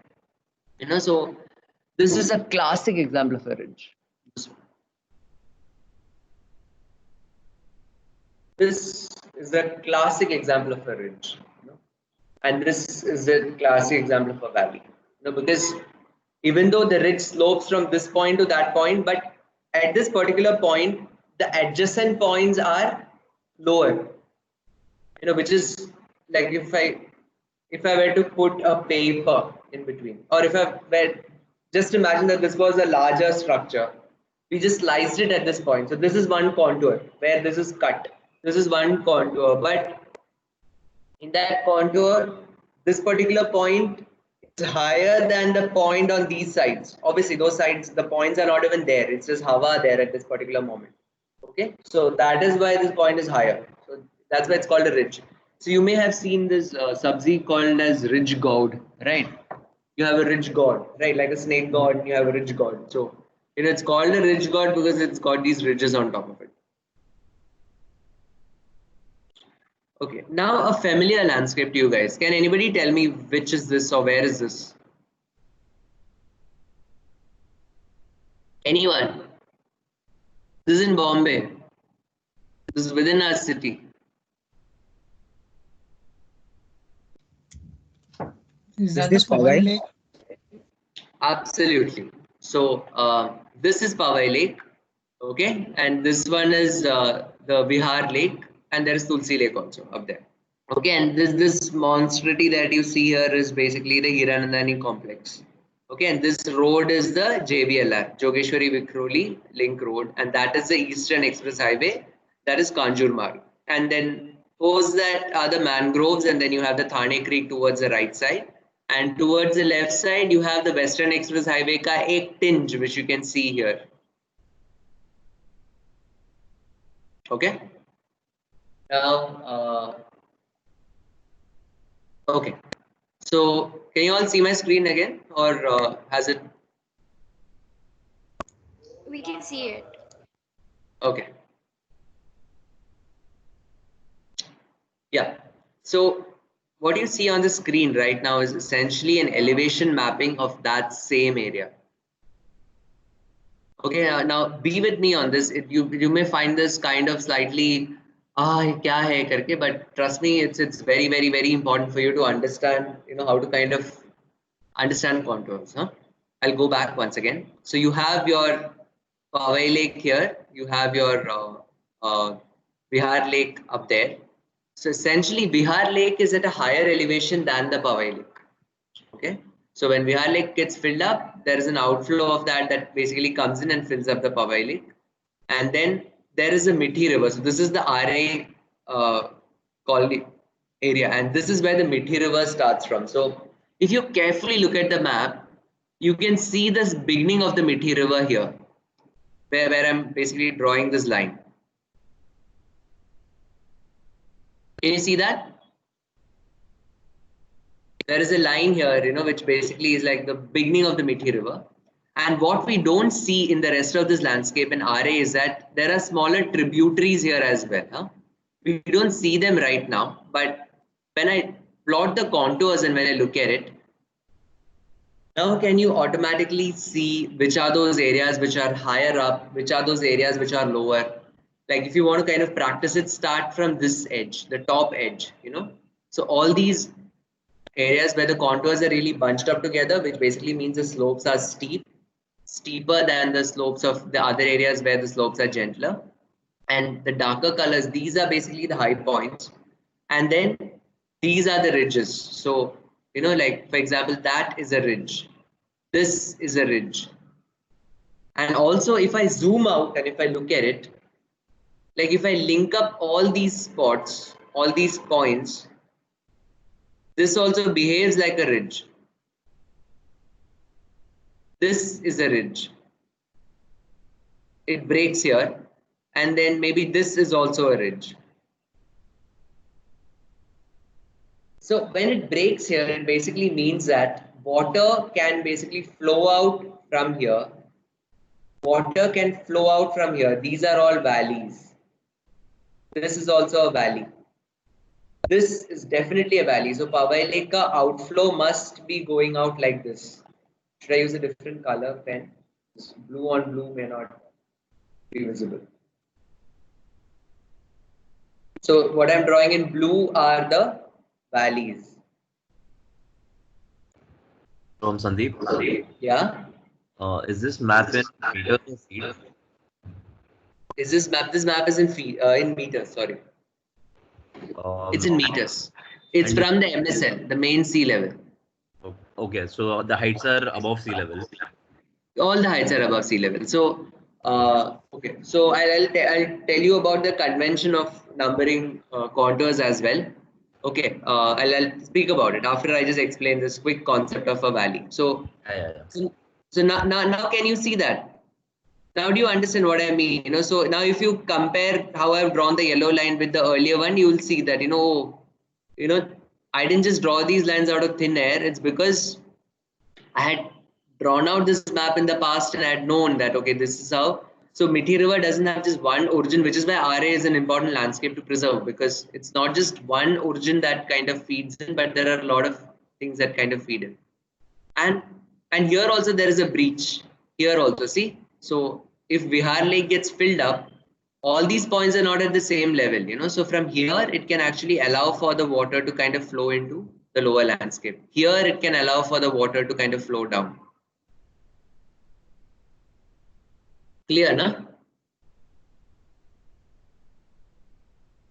So this is a classic example of a ridge. This is a classic example of a ridge, and this is a classic example of a valley. Because even though the ridge slopes from this point to that point, but at this particular point, the adjacent points are lower. Which is like if I were to put a paper in between, or if I were just imagine that this was a larger structure, we just sliced it at this point. So this is one contour where this is cut. This is one contour, but in that contour, this particular point is higher than the point on these sides. Obviously, those sides, the points are not even there. It's just hava there at this particular moment. Okay, so that is why this point is higher. So that's why it's called a ridge. So you may have seen this sabzi called as ridge god, right? You have a ridge god, right? Like a snake god, you have a ridge god. So it's called a ridge god because it's got these ridges on top of it. Okay, now a familiar landscape to you guys. Can anybody tell me which is this or where is this? Anyone? This is in Bombay. This is within our city. Is that this the Powai Powai? Lake? Absolutely. So this is Powai Lake, okay, and this one is the Bihar Lake, and there is Tulsi Lake also up there. Okay, and this monstrosity that you see here is basically the Hiranandani complex. Okay, and this road is the JBLR, Jogeshwari Vikhroli Link Road, and that is the Eastern Express Highway, that is Kanjur Marg. And then post that are the mangroves, and then you have the Thane Creek towards the right side. And towards the left side, you have the Western Express Highway ka ek tinge, which you can see here. Okay. Now, okay. So, can you all see my screen again, or has it? We can see it. Okay. Yeah. So, what you see on the screen right now is essentially an elevation mapping of that same area. Okay, now be with me on this. You may find this kind of slightly kya hai karke, but trust me, it's very very important for you to understand, how to kind of understand contours. I'll go back once again. So you have your Powai Lake here. You have your Bihar Lake up there. So essentially, Bihar Lake is at a higher elevation than the Powai Lake. Okay. So when Bihar Lake gets filled up, there is an outflow of that basically comes in and fills up the Powai Lake. And then there is a Mithi River. So this is the RA colony area, and this is where the Mithi River starts from. So if you carefully look at the map, you can see this beginning of the Mithi River here, where I'm basically drawing this line. Can you see that? There is a line here, which basically is like the beginning of the Mithi River. And what we don't see in the rest of this landscape in RA is that there are smaller tributaries here as well. Huh? We don't see them right now, but when I plot the contours and when I look at it, now can you automatically see which are those areas which are higher up, which are those areas which are lower? Like if you want to kind of practice it, start from this edge, the top edge, you know. So all these areas where the contours are really bunched up together, which basically means the slopes are steeper than the slopes of the other areas where the slopes are gentler. And the darker colors, these are basically the high points. And then these are the ridges. So, you know, like for example, that is a ridge. This is a ridge. And also if I zoom out and if I look at it, like if I link up all these spots, all these points, this also behaves like a ridge. This is a ridge. It breaks here, and then maybe this is also a ridge. So when it breaks here, it basically means that water can basically flow out from here. Water can flow out from here. These are all valleys. This is also a valley. This is definitely a valley. So Powai Lake ka outflow must be going out like this. Should I use a different color pen? This blue on blue may not be visible. So what I'm drawing in blue are the valleys. From Sandeep. Yeah. Is this map in meters or feet? Is this map? This map is in feet, in meters. Sorry, it's in meters. It's and from the MSL, the main sea level. okay, so the heights are above sea level. All the heights are above sea level. So, okay. So I'll tell you about the convention of numbering contours as well. Okay. I'll speak about it after I just explain this quick concept of a valley. So, Yeah. so now can you see that? Now do you understand what I mean? You know, so now if you compare how I've drawn the yellow line with the earlier one, you will see that, you know, I didn't just draw these lines out of thin air. It's because I had drawn out this map in the past and I had known that, okay, this is how. So Mithi River doesn't have just one origin, which is why RA is an important landscape to preserve, because it's not just one origin that kind of feeds in, but there are a lot of things that kind of feed in. And here also there is a breach. Here also, see. So if Vihar Lake gets filled up, all these points are not at the same level, you know. So from here, it can actually allow for the water to kind of flow into the lower landscape. Here, it can allow for the water to kind of flow down. Clear, na?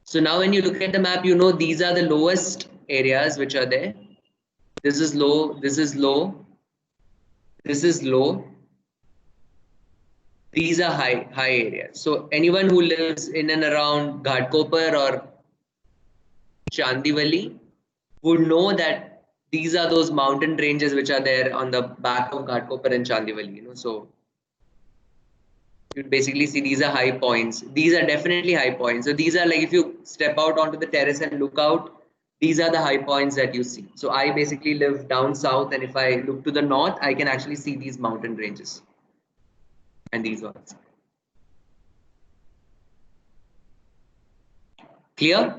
So now when you look at the map, you know these are the lowest areas which are there. This is low, this is low, this is low. These are high areas. So anyone who lives in and around Ghatkopar or Chandivali would know that these are those mountain ranges which are there on the back of Ghatkopar and Chandivali. You know, so you basically see these are high points. These are definitely high points. So these are like if you step out onto the terrace and look out, these are the high points that you see. So I basically live down south, and if I look to the north, I can actually see these mountain ranges and these ones. Clear?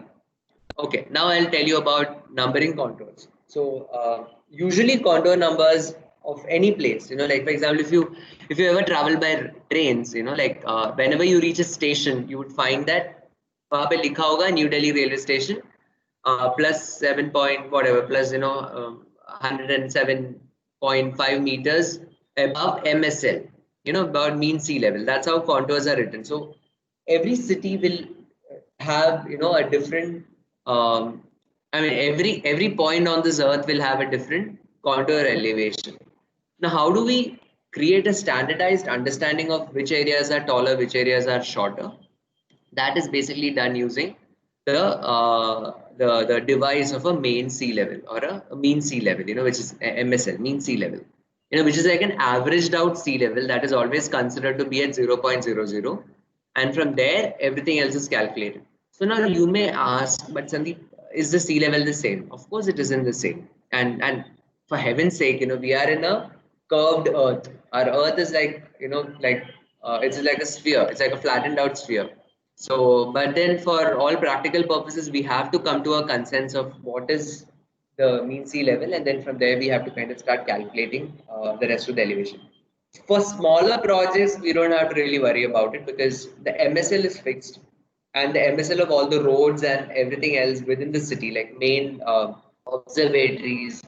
Okay, now I'll tell you about numbering contours. So usually contour numbers of any place, you know, like for example, if you ever travel by trains, you know, like whenever you reach a station, you would find that वहाँ पे लिखा होगा New Delhi railway station plus 7 point whatever plus 107.5 meters above MSL, you know, about mean sea level. That's how contours are written. So every city will have, you know, a different I mean every point on this earth will have a different contour elevation. Now how do we create a standardized understanding of which areas are taller, which areas are shorter? That is basically done using the device of a main sea level or a mean sea level, you know, which is MSL, mean sea level, you know, which is like an averaged out sea level that is always considered to be at 0.00, and from there everything else is calculated. So now you may ask, but Sandeep, is the sea level the same? Of course it isn't the same, and for heaven's sake, you know, we are in a curved earth. Our earth is like, it's like a sphere. It's like a flattened out sphere. So, but then for all practical purposes, we have to come to a consensus of what is the mean sea level, and then from there we have to kind of start calculating the rest of the elevation. For smaller projects, we don't have to really worry about it because the MSL is fixed, and the MSL of all the roads and everything else within the city, like main observatories,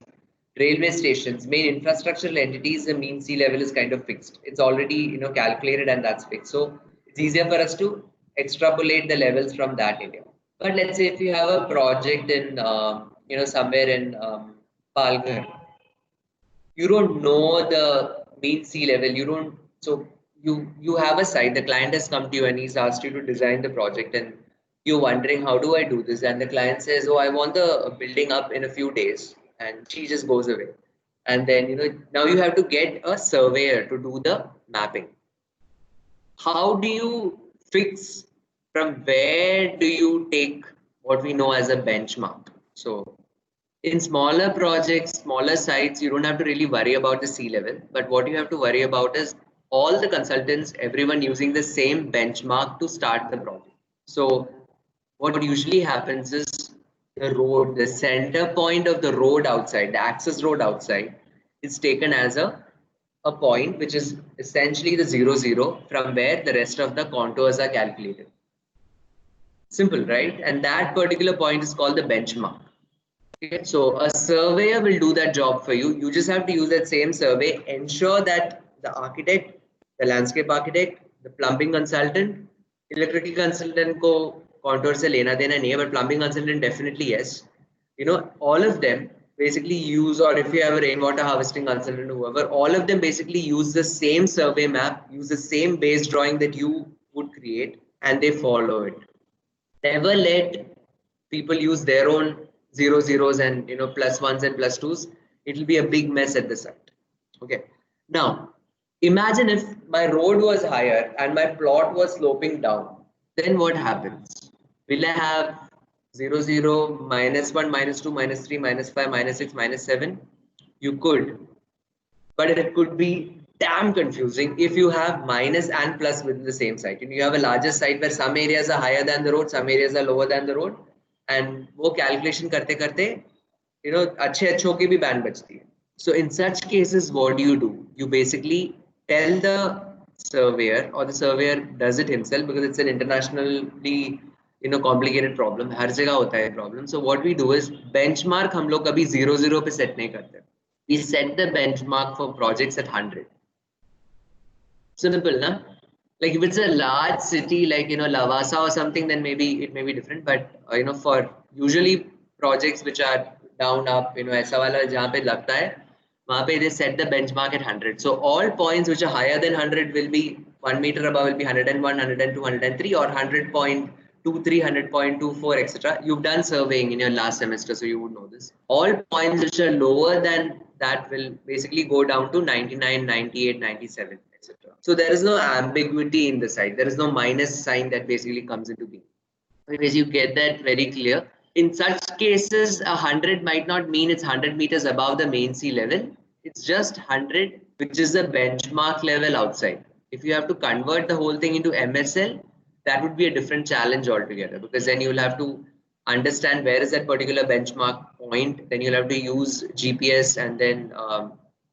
railway stations, main infrastructural entities, the mean sea level is kind of fixed. It's already calculated and that's fixed. So it's easier for us to extrapolate the levels from that area. But let's say if you have a project in somewhere in Palghar, you don't know the mean sea level. You don't. So you have a site. The client has come to you and he's asked you to design the project, and you're wondering how do I do this? And the client says, "Oh, I want the building up in a few days," and she just goes away. And then now you have to get a surveyor to do the mapping. How do you fix? From where do you take what we know as a benchmark? So in smaller projects, smaller sites, you don't have to really worry about the sea level. But what you have to worry about is all the consultants, everyone using the same benchmark to start the project. So what usually happens is the road, the center point of the road outside, the access road outside, is taken as a point which is essentially the 0, 0 from where the rest of the contours are calculated. Simple, right? And that particular point is called the benchmark. Okay, so a surveyor will do that job for you. You just have to use that same survey, ensure that the architect, the landscape architect, the plumbing consultant, electrical consultant ko contour se lena dena nahi hai, but plumbing consultant definitely yes. All of them basically use, or if you have a rainwater harvesting consultant, whoever, all of them basically use the same survey map, use the same base drawing that you would create, and they follow it. Never let people use their own 0, 0s and +1s and +2s. It will be a big mess at the site. Okay. Now, imagine if my road was higher and my plot was sloping down. Then what happens? Will I have 0, 0, -1, -2, -3, -5, -6, -7? You could, but it could be damn confusing if you have minus and plus within the same site. You have a larger site where some areas are higher than the road, some areas are lower than the road, and वो calculation करते करते अच्छे अच्छों की भी band बचती है. So in such cases, what do? You basically tell the surveyor, or the surveyor does it himself because it's an internationally complicated problem. हर जगह होता है problem. So what we do is benchmark हम लोग कभी 0, 0 पे set नहीं करते. We set the benchmark for projects at 100. Simple, na? Like if it's a large city like Lavasa or something, then maybe it may be different. But for usually projects which are down up, ऐसा वाला जहाँ पे लगता है, वहाँ पे they set the benchmark at 100. So all points which are higher than 100 will be 1 meter above will be 101, 102, 103, or 100.23, 100.24, etc. You've done surveying in your last semester, so you would know this. All points which are lower than that will basically go down to 99, 98, 97. So there is no ambiguity in the site. There is no minus sign that basically comes into being. Because you get that very clear. In such cases, 100 might not mean it's 100 meters above the main sea level. It's just 100, which is the benchmark level outside. If you have to convert the whole thing into MSL, that would be a different challenge altogether, because then you'll have to understand where is that particular benchmark point. Then you'll have to use GPS, and then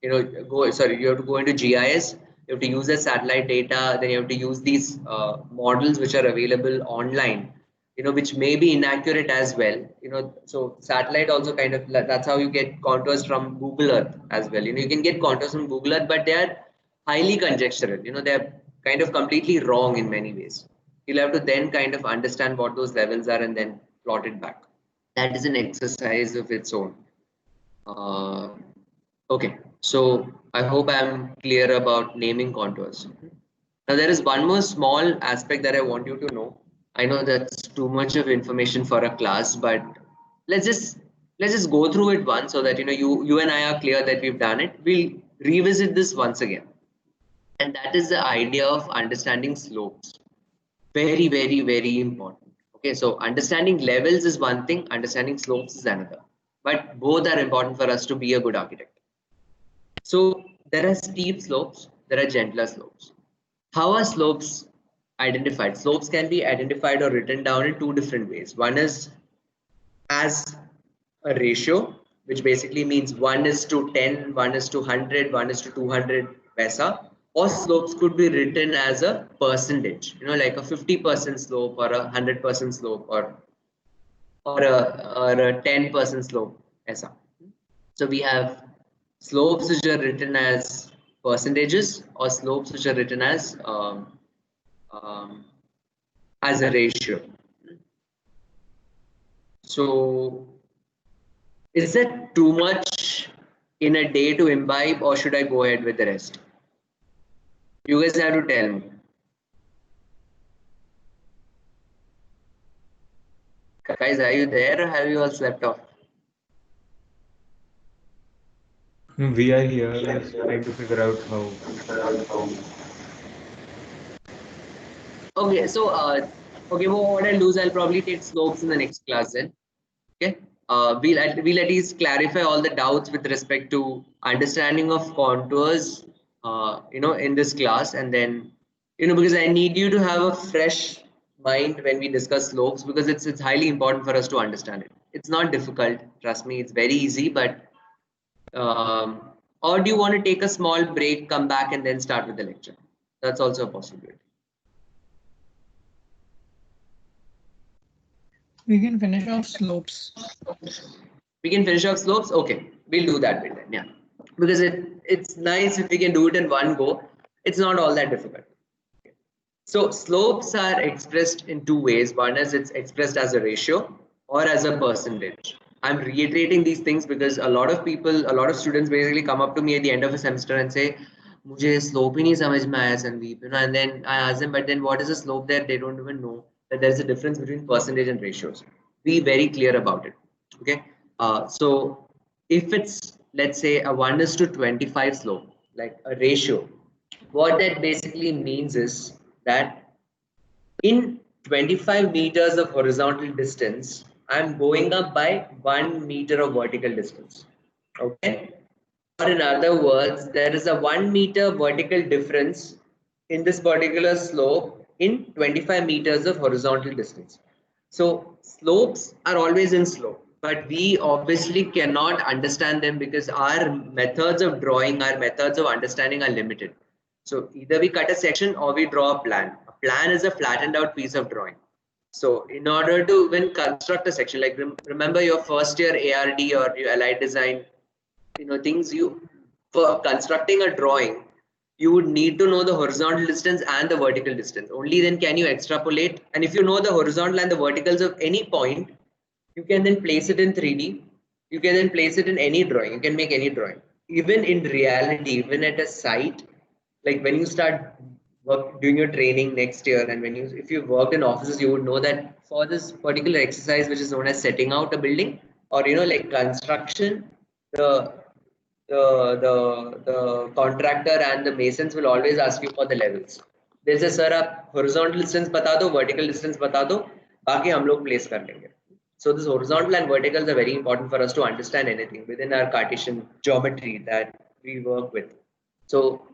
you have to go into GIS. You have to use the satellite data. Then you have to use these models which are available online, which may be inaccurate as well. So satellite also kind of, that's how you get contours from Google Earth as well. You can get contours from Google Earth, but they are highly conjectural. They're kind of completely wrong in many ways. You'll have to then kind of understand what those levels are and then plot it back. That is an exercise of its own. Okay, so I hope I'm clear about naming contours. Now there is one more small aspect that I want you to know. I know that's too much of information for a class, but let's just go through it once so that you and I are clear that we've done it. We'll revisit this once again. And that is the idea of understanding slopes. Very, very, very important. Okay, so understanding levels is one thing, understanding slopes is another. But both are important for us to be a good architect. So there are steep slopes, there are gentler slopes. How are slopes identified? Slopes can be identified or written down in two different ways. One is as a ratio, which basically means 1 is to 10, 1 is to 100, 1 is to 200, paisa. Or slopes could be written as a percentage, like a 50% slope or a 100% slope or a 10% slope, aisa. So we have slopes which are written as percentages or slopes which are written um, as a ratio. So is that too much in a day to imbibe, or should I go ahead with the rest? You guys have to tell me. Guys, are you there or have you all slept off? We are here just trying to figure out how. Okay, so okay, well, what I'll do is I'll probably take slopes in the next class then. Okay, we'll at least clarify all the doubts with respect to understanding of contours, in this class, and then, because I need you to have a fresh mind when we discuss slopes, because it's highly important for us to understand it. It's not difficult, trust me, it's very easy, but or do you want to take a small break, come back, and then start with the lecture? That's also a possibility. We can finish off slopes. We can finish off slopes. Okay, we'll do that bit then. Yeah, because it's nice if we can do it in one go. It's not all that difficult. So slopes are expressed in two ways. One is it's expressed as a ratio or as a percentage. I'm reiterating these things because a lot of people, a lot of students basically come up to me at the end of a semester and say, "मुझे slope ही नहीं समझ में आया Sandeep," and then I ask them, "But then what is a slope?" There, they don't even know that there's a difference between percentage and ratios. Be very clear about it. Okay, so if it's, let's say, a 1 is to 25 slope, like a ratio, what that basically means is that in 25 meters of horizontal distance, I'm going up by 1 meter of vertical distance. Okay. Or in other words, there is a 1 meter vertical difference in this particular slope in 25 meters of horizontal distance. So slopes are always in slope, but we obviously cannot understand them because our methods of drawing, our methods of understanding are limited. So either we cut a section or we draw a plan. A plan is a flattened out piece of drawing. So in order to when construct a section, like remember your first year ARD or your allied design, things for constructing a drawing, you would need to know the horizontal distance and the vertical distance. Only then can you extrapolate. And if you know the horizontal and the verticals of any point, you can then place it in 3D. You can then place it in any drawing. You can make any drawing. Even in reality, even at a site, like when you start doing your training next year, and if you've worked in offices, you would know that for this particular exercise, which is known as setting out a building, or like construction, the the contractor and the masons will always ask you for the levels. They say, sir, आप horizontal distance बता दो, vertical distance बता दो, बाकी हम लोग place कर लेंगे. So this horizontal and verticals are very important for us to understand anything within our Cartesian geometry that we work with. So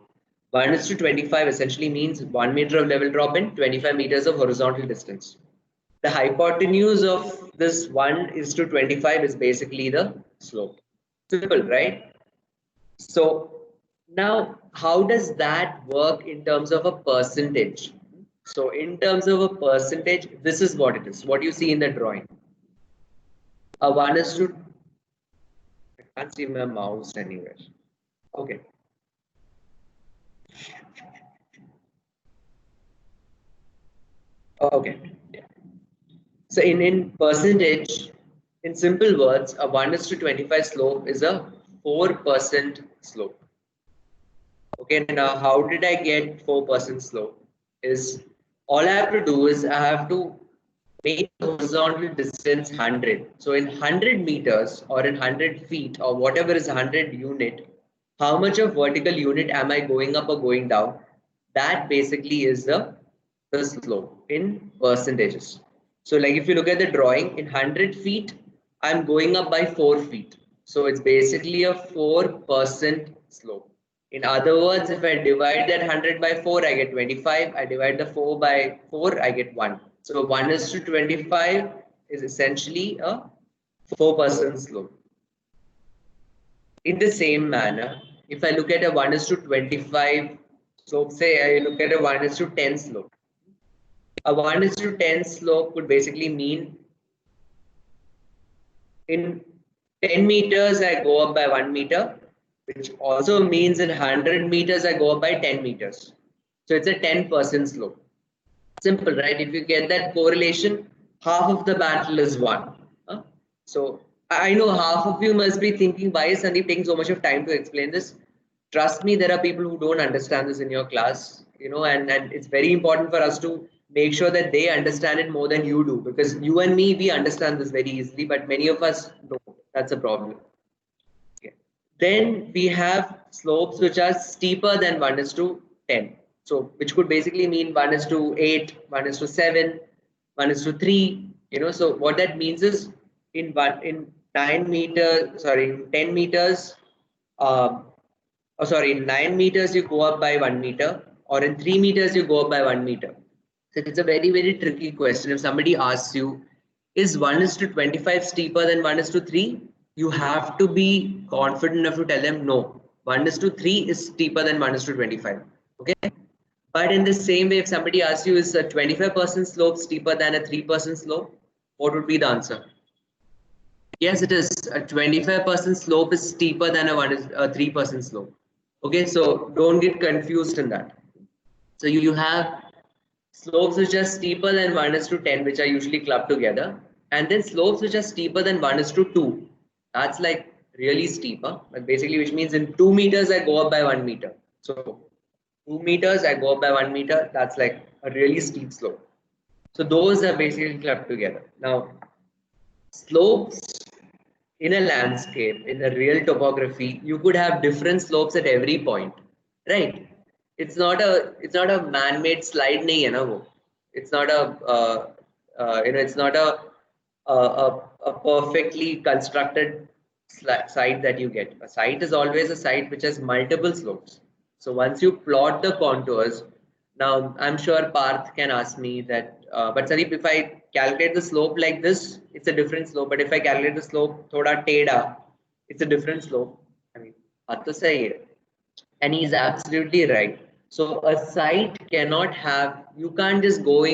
1 is to 25 essentially means 1 meter of level drop in 25 meters of horizontal distance. The hypotenuse of this 1 is to 25 is basically the slope. Simple, right? So now how does that work in terms of a percentage? So in terms of a percentage, this is what it is, what you see in the drawing. A 1 is to, I can't see my mouse anywhere. Okay. Okay. Yeah. So in percentage, in simple words, a 1 is to 25 slope is a 4% slope. Okay, now how did I get 4% slope? Is all I have to do is I have to make the horizontal distance 100. So in 100 meters or in 100 feet or whatever is 100 unit, how much of vertical unit am I going up or going down? That basically is the slope in percentages. So like if you look at the drawing in 100 feet, I'm going up by 4 feet. So it's basically a 4% slope. In other words, if I divide that 100 by 4, I get 25. I divide the 4 by 4, I get 1. So 1 is to 25 is essentially a 4% slope. In the same manner, if I look at a 1 is to 25 slope, say I look at a 1 is to 10 slope. A 1 is to 10 slope would basically mean in 10 meters I go up by 1 meter, which also means in 100 meters I go up by 10 meters. So it's a 10% slope. Simple, right? If you get that correlation, half of the battle is won. Huh? So I know half of you must be thinking, why is Sandeep taking so much of time to explain this? Trust me, there are people who don't understand this in your class, and it's very important for us to make sure that they understand it more than you do, because you and me, we understand this very easily, but many of us don't. That's a problem. Okay. Then we have slopes which are steeper than 1 is to 10. So which could basically mean 1 is to 8, 1 is to 7, 1 is to 3. So what that means is in 9 meters, sorry, in 10 meters, in 9 meters you go up by 1 meter, or in 3 meters you go up by 1 meter. So it's a very, very tricky question. If somebody asks you, is 1 is to 25 steeper than 1 is to 3? You have to be confident enough to tell them no. 1 is to 3 is steeper than 1 is to 25. Okay. But in the same way, if somebody asks you, is a 25% slope steeper than a 3% slope? What would be the answer? Yes, it is. A 25% slope is steeper than a 3% slope. Okay, so don't get confused in that. So you have slopes which are steeper than 1 is to 10, which are usually clubbed together, and then slopes which are steeper than 1 is to 2. That's like really steeper, but basically which means in 2 meters I go up by 1 meter. So 2 meters I go up by 1 meter. That's like a really steep slope. So those are basically clubbed together. Now, slopes in a landscape, in a real topography, you could have different slopes at every point, right? It's not a man-made slide, nahi hai na wo. It's not it's not a perfectly constructed site that you get. A site is always a site which has multiple slopes. So once you plot the contours, now I'm sure Parth can ask me that, but Sandeep, if I calculate the slope like this, it's a different slope. But if I calculate the slope thoda teda, it's a different slope. I mean, baat to sahi hai. And he's absolutely right. So a site cannot have, you can't just go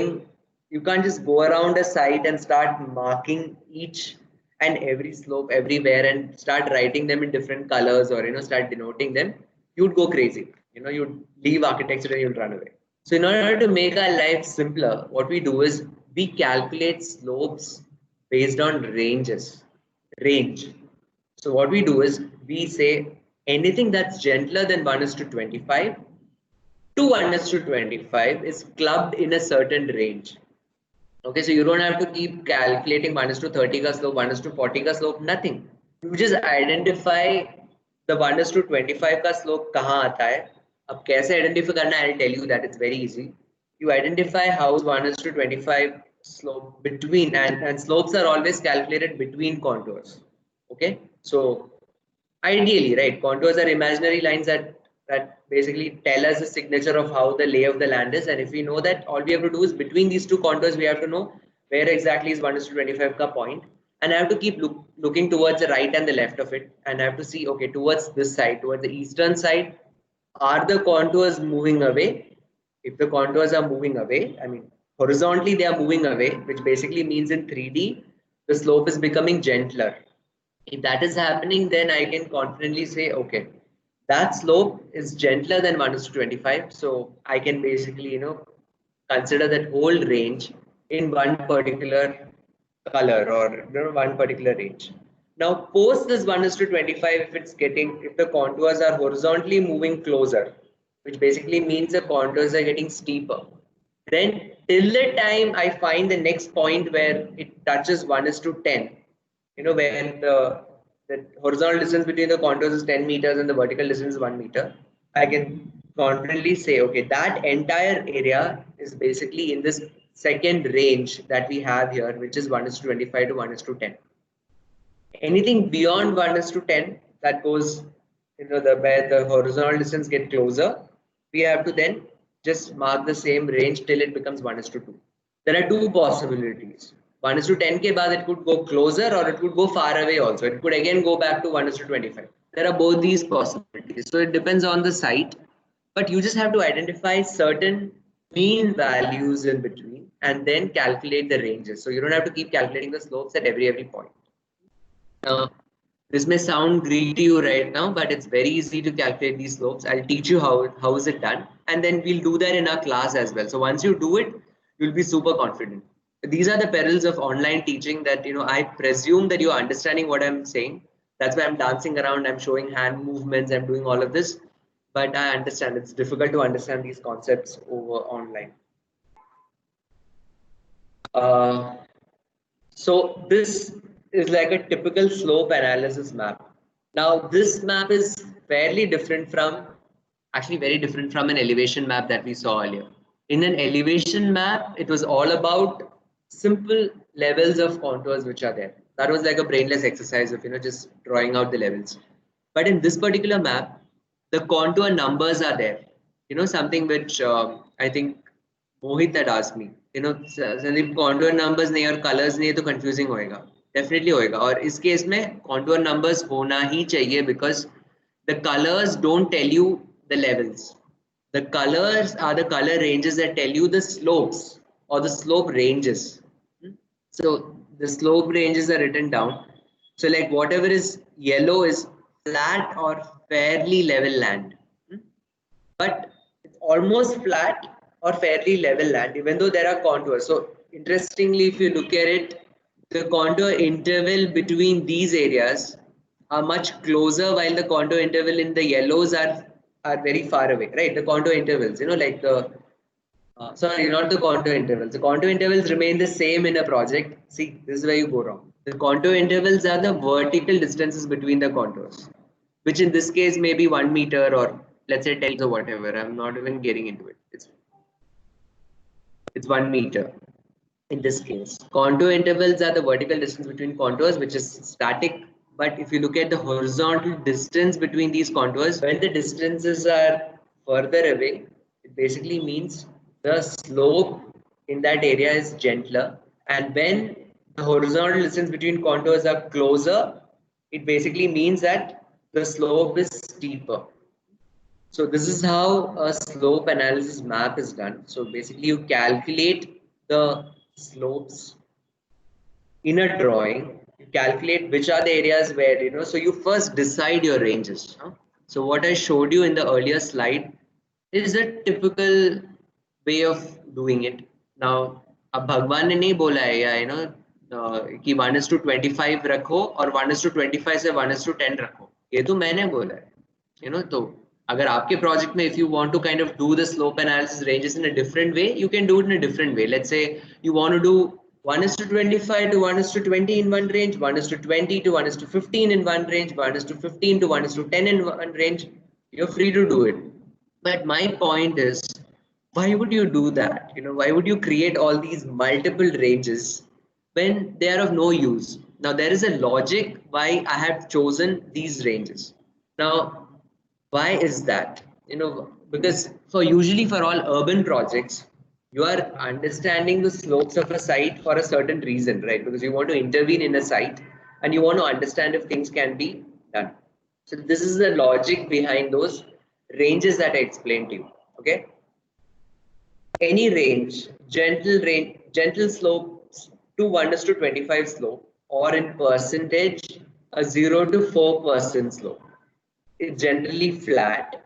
around a site and start marking each and every slope everywhere and start writing them in different colors, or start denoting them. You'd go crazy. You'd leave architecture and you'd run away. So in order to make our life simpler, what we do is we calculate slopes based on range. So what we do is we say anything that's gentler than 1 is to 25 to 1 is to 25 is clubbed in a certain range. Okay, so you don't have to keep calculating 1 is to 30 ka slope, 1 is to 40 ka slope, nothing. You just identify the 1 is to 25 ka slope kahan aata hai. Ab kaise identify karna, I'll tell you that. It's very easy. You identify how 1 is to 25 slope between, and slopes are always calculated between contours. Okay, so ideally, right, contours are imaginary lines that basically tell us the signature of how the lay of the land is. And if we know that, all we have to do is between these two contours, we have to know where exactly is 1 is to 25 ka point. And I have to keep looking towards the right and the left of it. And I have to see, okay, towards this side, towards the eastern side, are the contours moving away? If the contours are moving away, I mean, horizontally they are moving away, which basically means in 3D, the slope is becoming gentler. If that is happening, then I can confidently say, okay, that slope is gentler than 1 is to 25. So I can basically, consider that whole range in one particular color, or one particular range. Now, post this 1 is to 25, if the contours are horizontally moving closer, which basically means the contours are getting steeper, then till the time I find the next point where it touches 1 is to 10, where the horizontal distance between the contours is 10 meters and the vertical distance is 1 meter, I can confidently say, okay, that entire area is basically in this second range that we have here, which is 1 is to 25 to 1 is to 10. Anything beyond 1 is to 10, that goes where the horizontal distance get closer, we have to then just mark the same range till it becomes 1:2. There are two possibilities. 1:10 ke baad it could go closer or it could go far away also. It could again go back to 1:25. There are both these possibilities. So it depends on the site, but you just have to identify certain mean values in between and then calculate the ranges. So you don't have to keep calculating the slopes at every point. Now, this may sound greedy to you right now, but it's very easy to calculate these slopes. I'll teach you how is it done, and then we'll do that in our class as well. So once you do it, you'll be super confident. These are the perils of online teaching that I presume that you're understanding what I'm saying. That's why I'm dancing around, I'm showing hand movements, I'm doing all of this. But I understand it's difficult to understand these concepts over online. So this is like a typical slope analysis map. Now this map is fairly different from, actually very different from an elevation map that we saw earlier. In an elevation map, it was all about simple levels of contours which are there. That was like a brainless exercise of just drawing out the levels. But in this particular map, the contour numbers are there. Something which I think Mohit had asked me, Sandeep contour numbers नहीं और colors नहीं है तो confusing होएगा, definitely होएगा. और इस case में contour numbers होना ही चाहिए because the colors don't tell you the levels. The colors are the color ranges that tell you the slopes or the slope ranges. So the slope ranges are written down. So like whatever is yellow is flat or fairly level land. But it's almost flat or fairly level land, even though there are contours. So interestingly, if you look at it, the contour interval between these areas are much closer, while the contour interval in the yellows are very far away, right? The contour intervals, like the sorry, not the contour intervals. The contour intervals remain the same in a project. See, this is where you go wrong. The contour intervals are the vertical distances between the contours, which in this case may be 1 meter or let's say 10 or whatever. I'm not even getting into it. It's 1 meter in this case. Contour intervals are the vertical distance between contours, which is static. But if you look at the horizontal distance between these contours, when the distances are further away, it basically means the slope in that area is gentler. And when the horizontal distance between contours are closer, it basically means that the slope is steeper. So this is how a slope analysis map is done. So basically you calculate the slopes in a drawing, you calculate which are the areas where, so you first decide your ranges. So what I showed you in the earlier slide is a typical way of doing it. Now, अब भगवान ने नहीं बोला है या कि 1:25 रखो और 1:25 से 1:10 रखो, ये तो मैंने बोला है. तो अगर आपके project में if you want to kind of do the slope analysis ranges in a different way, you can do it in a different way. Let's say you want to do 1:25 to 1:20 in one range, 1:20 to 1:15 in one range, 1:15 to 1:10 in one range. You're free to do it. But my point is, why would you do that? Why would you create all these multiple ranges when they are of no use? Now, there is a logic why I have chosen these ranges. Now, why is that? Because usually for all urban projects, you are understanding the slopes of a site for a certain reason, right? Because you want to intervene in a site and you want to understand if things can be done. So this is the logic behind those ranges that I explained to you. Okay. Any range, gentle slopes to 1:25 slope, or in percentage, a 0 to 4% slope. It's generally flat.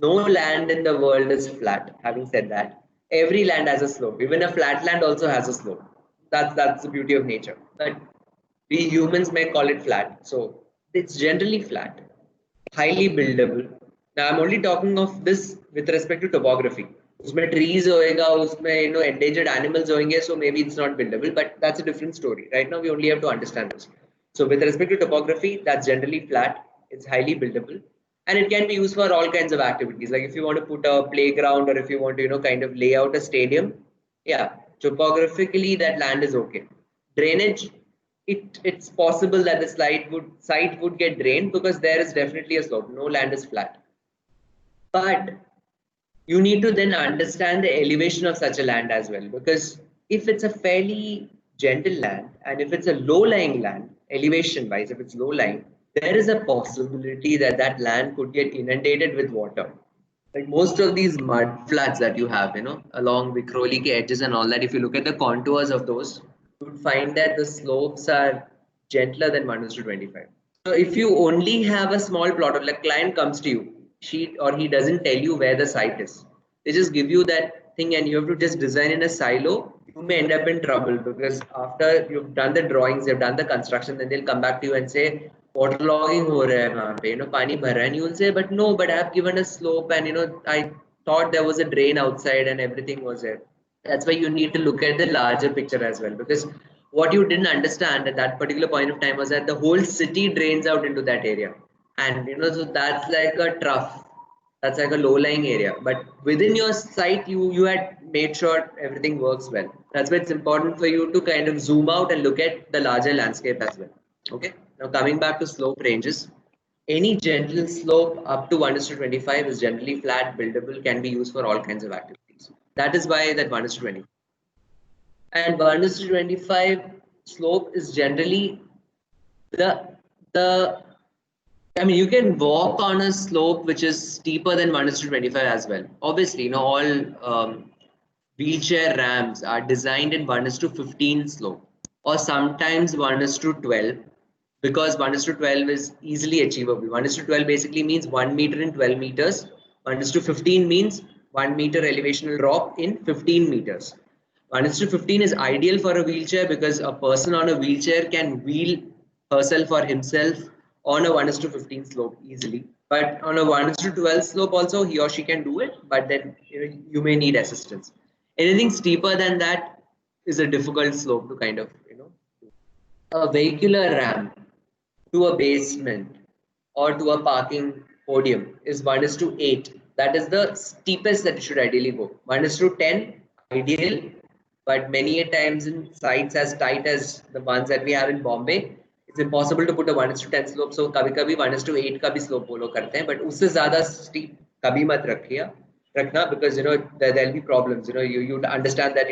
No land in the world is flat. Having said that, every land has a slope. Even a flat land also has a slope. That's the beauty of nature. But we humans may call it flat. So it's generally flat, highly buildable. Now I'm only talking of this with respect to topography. उसमें trees होएगा, उसमें endangered animals होंगे, so maybe it's not buildable, but that's a different story. Right now we only have to understand this. So with respect to topography, that's generally flat. It's highly buildable, and it can be used for all kinds of activities. Like if you want to put a playground, or if you want to kind of lay out a stadium, yeah, topographically that land is okay. Drainage, it's possible that the site would get drained because there is definitely a slope. No land is flat. But you need to then understand the elevation of such a land as well, because if it's a fairly gentle land and if it's a low-lying land, elevation-wise, if it's low-lying, there is a possibility that that land could get inundated with water. Like most of these mud flats that you have, along Vikhroli ke edges and all that, if you look at the contours of those, you would find that the slopes are gentler than 1:25. So if you only have a small plot of, like, client comes to you, she or he doesn't tell you where the site is. They just give you that thing and you have to just design in a silo. You may end up in trouble because after you've done the drawings, you've done the construction, then they'll come back to you and say, waterlogging ho raha hai wahan pe, pani bhar raha hai. And you'll say, but no, but I have given a slope and I thought there was a drain outside and everything was there. That's why you need to look at the larger picture as well, because what you didn't understand at that particular point of time was that the whole city drains out into that area. And so that's like a trough. That's like a low-lying area. But within your site, you had made sure everything works well. That's why it's important for you to kind of zoom out and look at the larger landscape as well. Okay. Now coming back to slope ranges. Any gentle slope up to 1:25 is generally flat, buildable, can be used for all kinds of activities. That is why that 1:20. And 1:25 slope is generally the I mean, you can walk on a slope which is steeper than 1:25 as well. Obviously, all wheelchair ramps are designed in 1:15 slope, or sometimes 1:12, because 1:12 is easily achievable. 1:12 basically means 1 meter in 12 meters. 1:15 means 1 meter elevational drop in 15 meters. 1:15 is ideal for a wheelchair because a person on a wheelchair can wheel herself or himself on a 1:15 slope easily. But on a 1:12 slope also, he or she can do it, but then you may need assistance. Anything steeper than that is a difficult slope to kind of, a vehicular ramp to a basement or to a parking podium is 1:8. That is the steepest that you should ideally go. 1:10, ideal, but many a times in sites as tight as the ones that we have in Bombay, it's impossible to put a 1:10 slope. So कभी-कभी 1:8 का भी slope follow करते हैं, but उससे ज़्यादा steep कभी मत रखना, because there'll be problems. You understand that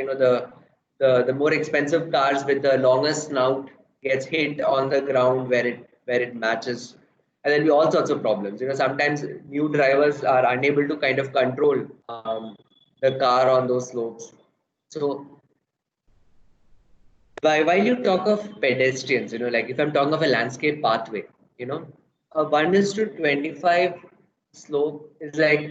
the more expensive cars with the longer snout gets hit on the ground where it matches, and there'll be all sorts of problems. Sometimes new drivers are unable to kind of control the car on those slopes. So while you talk of pedestrians, like if I'm talking of a landscape pathway, a 1:25 slope is like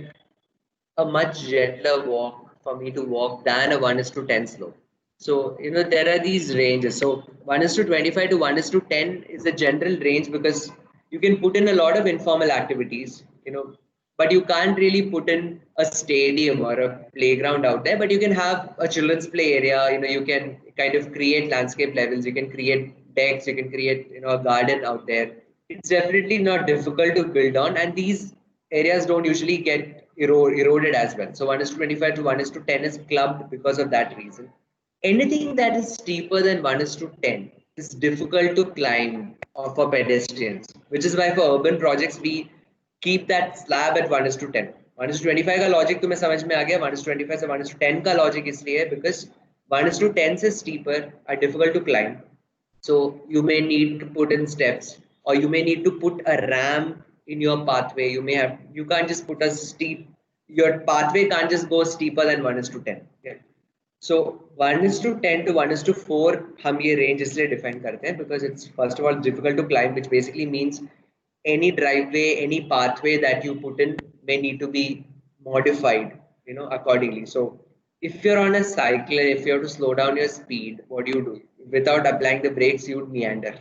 a much gentler walk for me to walk than a 1:10 slope. So, there are these ranges. So 1:25 to 1:10 is a general range because you can put in a lot of informal activities, but you can't really put in a stadium or a playground out there, but you can have a children's play area. You can kind of create landscape levels, you can create decks, you can create, a garden out there. It's definitely not difficult to build on, and these areas don't usually get eroded as well. So 1:25 to 1:10 is clubbed because of that reason. Anything that is steeper than 1:10 is difficult to climb for pedestrians, which is why for urban projects we keep that slab at 1:10. 1:25 का logic तुम्हें समझ में आ गया. 1:25 से 1:10 का logic इसलिए है because 1:10 से steeper are difficult to climb. So you may need to put in steps, or you may need to put a ramp in your pathway. You can't just put a your pathway can't just go steeper than 1:10. Okay? So 1:10 to 1:4 हम ये range इसलिए define करते हैं because it's first of all difficult to climb, which basically means any driveway, any pathway that you put in may need to be modified, accordingly. So if you're on a cycle, if you have to slow down your speed, what do? Without applying the brakes, you would meander.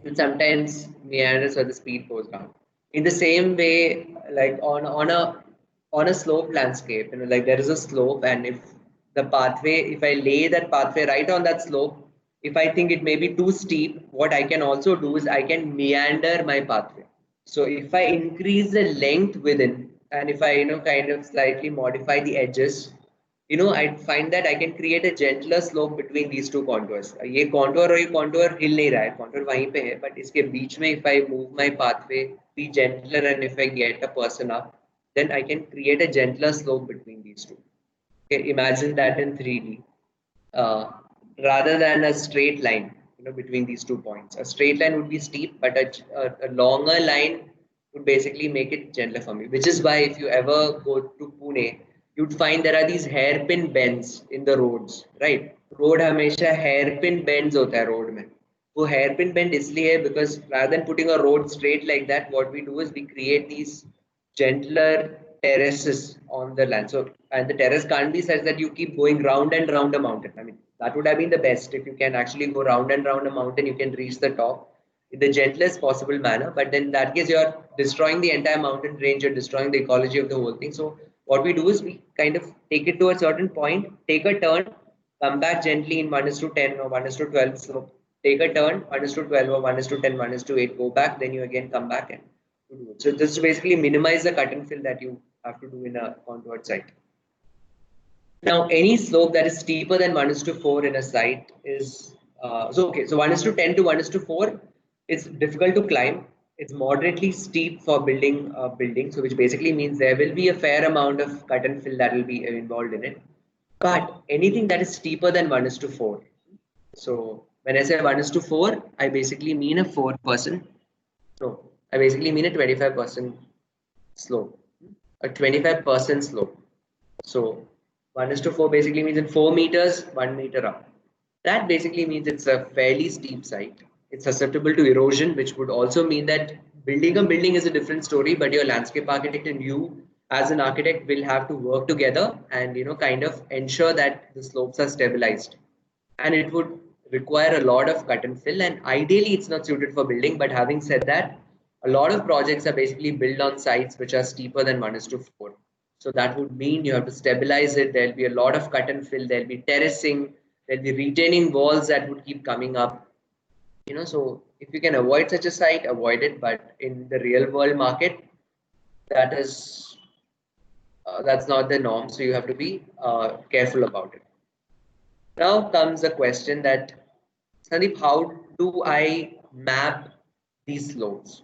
And sometimes meander so the speed goes down. In the same way, like on a slope landscape, like there is a slope, and if I lay that pathway right on that slope, if I think it may be too steep, what I can also do is I can meander my pathway. So if I increase the length within, and if I kind of slightly modify the edges, I find that I can create a gentler slope between these two contours. ये contour और ये contour हिल नहीं रहा है, contour वहीं पे है, but इसके बीच में if I move my pathway, be gentler, and if I get a person up, then I can create a gentler slope between these two. Okay, imagine that in 3D. Rather than a straight line, between these 2 points. A straight line would be steep, but a longer line would basically make it gentler for me. Which is why if you ever go to Pune, you'd find there are these hairpin bends in the roads, right? Road हमेशा hairpin bends होता है road में. वो hairpin bend इसलिए है because rather than putting a road straight like that, what we do is we create these gentler terraces on the land. So, and the terrace can't be such that you keep going round and round a mountain. I mean, that would have been the best. If you can actually go round and round a mountain, you can reach the top in the gentlest possible manner. But then in that case, you're destroying the entire mountain range, you're destroying the ecology of the whole thing. So what we do is we kind of take it to a certain point, take a turn, come back gently in 1:10 or 1:12 slope, take a turn, 1:12 or 1:10, 1:8, go back, then you again come back and do it. So just to basically minimize the cut and fill that you have to do in a contoured site. Now, any slope that is steeper than 1:4 in a site is so 1:10 to 1:4. It's difficult to climb. It's moderately steep for building a building, so which basically means there will be a fair amount of cut and fill that will be involved in it. But anything that is steeper than 1:4. So when I say 1:4, I basically mean a 4%. No, I basically mean a 25% slope, a 25% slope. So 1:4 basically means in 4 meters, 1 meter up. That basically means it's a fairly steep site. It's susceptible to erosion, which would also mean that building a building is a different story, but your landscape architect and you as an architect will have to work together and kind of ensure that the slopes are stabilized. And it would require a lot of cut and fill, and ideally it's not suited for building. But having said that, a lot of projects are basically built on sites which are steeper than 1:4. So that would mean you have to stabilize it. There'll be a lot of cut and fill. There'll be terracing. There'll be retaining walls that would keep coming up. So if you can avoid such a site, avoid it. But in the real world market, that's not the norm. So you have to be careful about it. Now comes the question that, Sandeep, how do I map these slopes?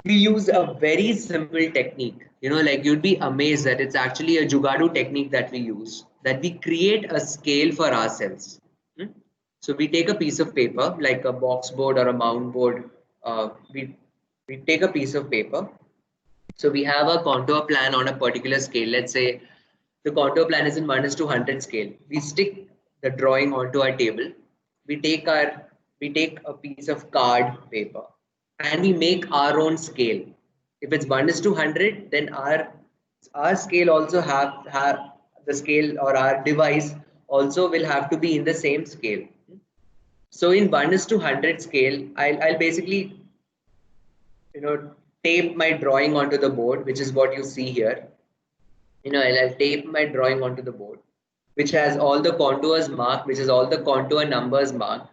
We use a very simple technique. Like you'd be amazed that it's actually a Jugadu technique that we use, that we create a scale for ourselves. So we take a piece of paper, like a box board or a mount board. We take a piece of paper. So we have a contour plan on a particular scale. Let's say the contour plan is in 1:100 scale. We stick the drawing onto our table. We take a piece of card paper and we make our own scale. If it's 1:100, then our scale also have the scale, or our device also will have to be in the same scale. So in 1:100 scale, I'll basically tape my drawing onto the board, which is what you see here. I'll tape my drawing onto the board, which has all the contours marked, which is all the contour numbers marked.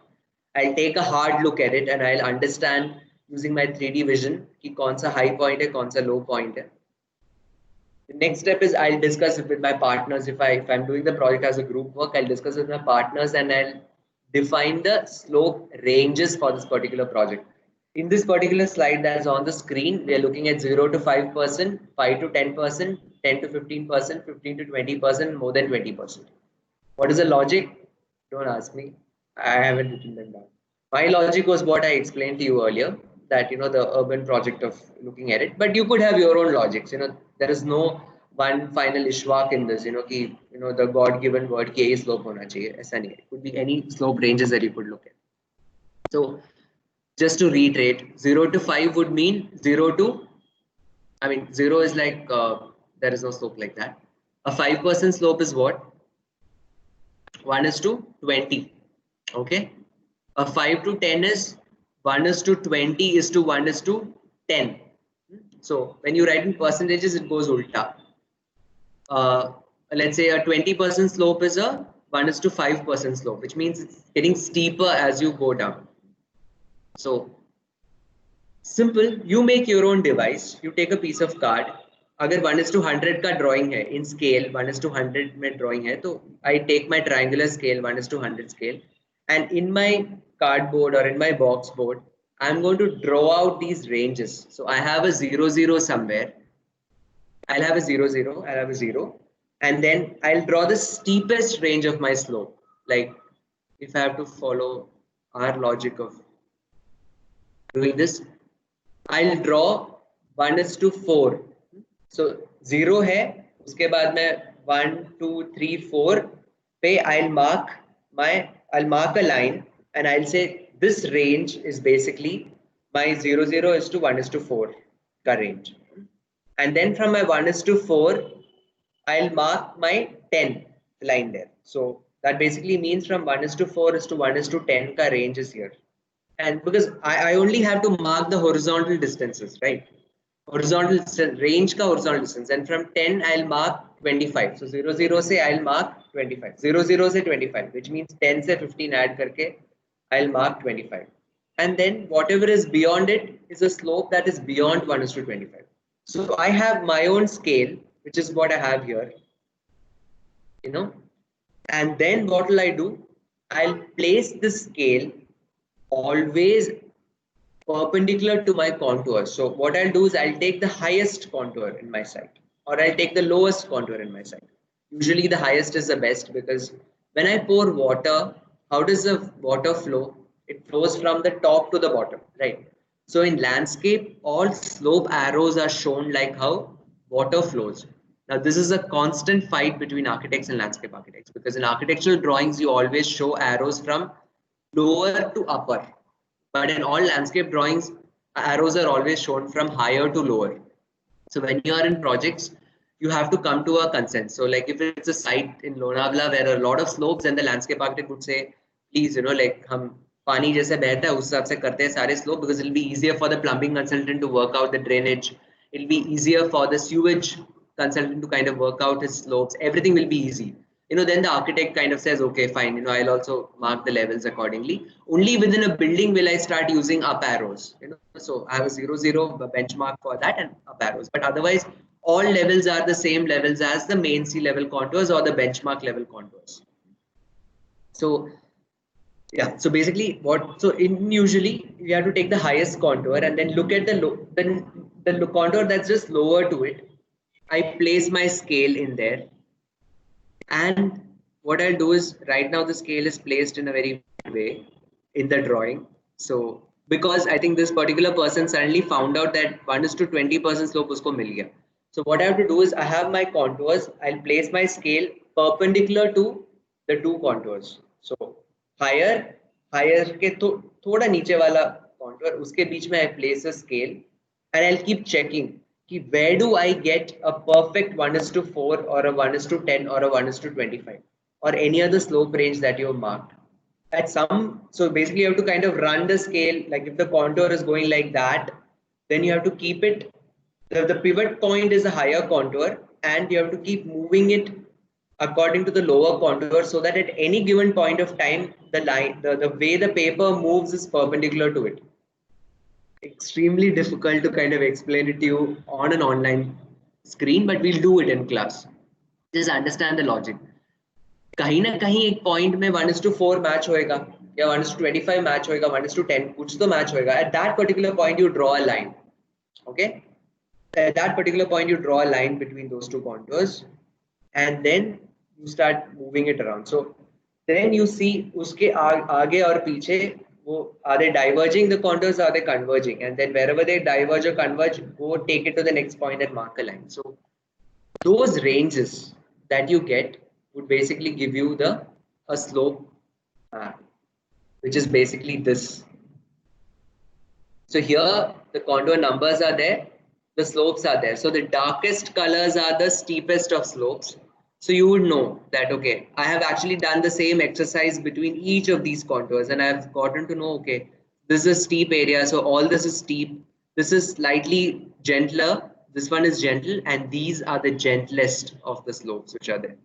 I'll take a hard look at it and I'll understand using my 3D vision कि कौन सा high point है, कौन सा low point है. The next step is I'll discuss it with my partners. If I'm doing the project as a group work, I'll discuss with my partners and I'll define the slope ranges for this particular project. In this particular slide that's on the screen, we are looking at 0 to 5%, 5 to 10%, 10 to 15%, 15 to 20%, more than 20%. What is the logic? Don't ask me. I haven't written them down. My logic was what I explained to you earlier, that the urban project of looking at it. But you could have your own logics. There is no one final ishwak in this. The God-given word K is slope hona chahiye. Aisa nahi. It could be any slope ranges that you could look at. So just to reiterate, 0 to 5 would mean 0 is like there is no slope like that. A 5% slope is what? 1:20. Okay. A 5 to 10 is 1:20 is to 1:10. So when you write in percentages, it goes ulta. Let's say a 20% slope is a 1:5% slope, which means it's getting steeper as you go down. So simple, you make your own device. You take a piece of card, अगर 1:100 का drawing है इन scale 1:100 में drawing है तो I take my triangular scale 1:100 scale and in my cardboard or in my box board I'm going to draw out these ranges. So I have a 0 0 somewhere. I'll have a 0 0, I'll have a 0, and then I'll draw the steepest range of my slope. Like if I have to follow our logic of doing this, I'll draw 1:4. So 0 है, उसके बाद मैं 1 2 3 4 पे I'll mark a line and I'll say this range is basically my 0 0 is to 1:4 का range. And then from my 1:4 I'll mark my 10 line there. So that basically means from 1:4 is to 1:10 ka range is here. And because I only have to mark the horizontal distances, right? Horizontal range ka horizontal distance, and from 10 I'll mark 25. So 0 0 se I'll mark 25. 0 0 se 25, which means 10 se 15 add karke I'll mark 25. And then whatever is beyond it is a slope that is beyond 1:25. So I have my own scale, which is what I have here, you know. And then what will I do? I'll place the scale always perpendicular to my contour. So what I'll do is I'll take the highest contour in my site, or I'll take the lowest contour in my site. Usually the highest is the best, because when I pour water, how does the water flow? It flows from the top to the bottom, right? So in landscape, all slope arrows are shown like how water flows. Now this is a constant fight between architects and landscape architects, because in architectural drawings, you always show arrows from lower to upper. But in all landscape drawings, arrows are always shown from higher to lower. So when you are in projects, you have to come to a consensus. So like if it's a site in Lonavala where a lot of slopes, and the landscape architect would say, please, like हम पानी जैसे बहता है उस हिसाब से करते हैं सारे slope, because it'll be easier for the plumbing consultant to work out the drainage. It'll be easier for the sewage consultant to kind of work out his slopes. Everything will be easy. Then the architect kind of says, okay, fine, I'll also mark the levels accordingly. Only within a building will I start using up arrows, so I have a 0 0 benchmark for that and up arrows. But otherwise, all levels are the same levels as the main sea level contours or the benchmark level contours. So yeah, so basically usually you have to take the highest contour and then look at the contour that's just lower to it. I place my scale in there. And what I'll do is, right now the scale is placed in a very way in the drawing. So because I think this particular person suddenly found out that 1:20% slope usko mil gaya. So what I have to do is I have my contours. I'll place my scale perpendicular to the two contours. So higher के थोड़ा नीचे वाला contour, उसके बीच में I place a scale and I'll keep checking. Where do I get a perfect 1:4 or a 1:10 or a 1:25 or any other slope range that you have marked at so basically you have to kind of run the scale. Like if the contour is going like that, then you have to keep it, the pivot point is a higher contour, and you have to keep moving it according to the lower contour, so that at any given point of time, the way the paper moves is perpendicular to it. Extremely difficult to kind of explain it to you on an online screen, but we'll do it in class. Just understand the logic. कहीं ना कहीं एक point में 1:4 match होएगा या 1:25 match होएगा, 1:10 कुछ तो मैच होएगा. At that particular point you draw a line. Okay, at that particular point you draw a line between those two contours and then you start moving it around. So then you see उसके आगे और पीछे are they diverging the contours, are they converging, and then wherever they diverge or converge, go take it to the next point and mark a line. So those ranges that you get would basically give you a slope which is basically this. So here the contour numbers are there, the slopes are there. So the darkest colors are the steepest of slopes. So you would know that, okay, I have actually done the same exercise between each of these contours and I've gotten to know, okay, this is a steep area. So all this is steep. This is slightly gentler. This one is gentle, and these are the gentlest of the slopes which are there.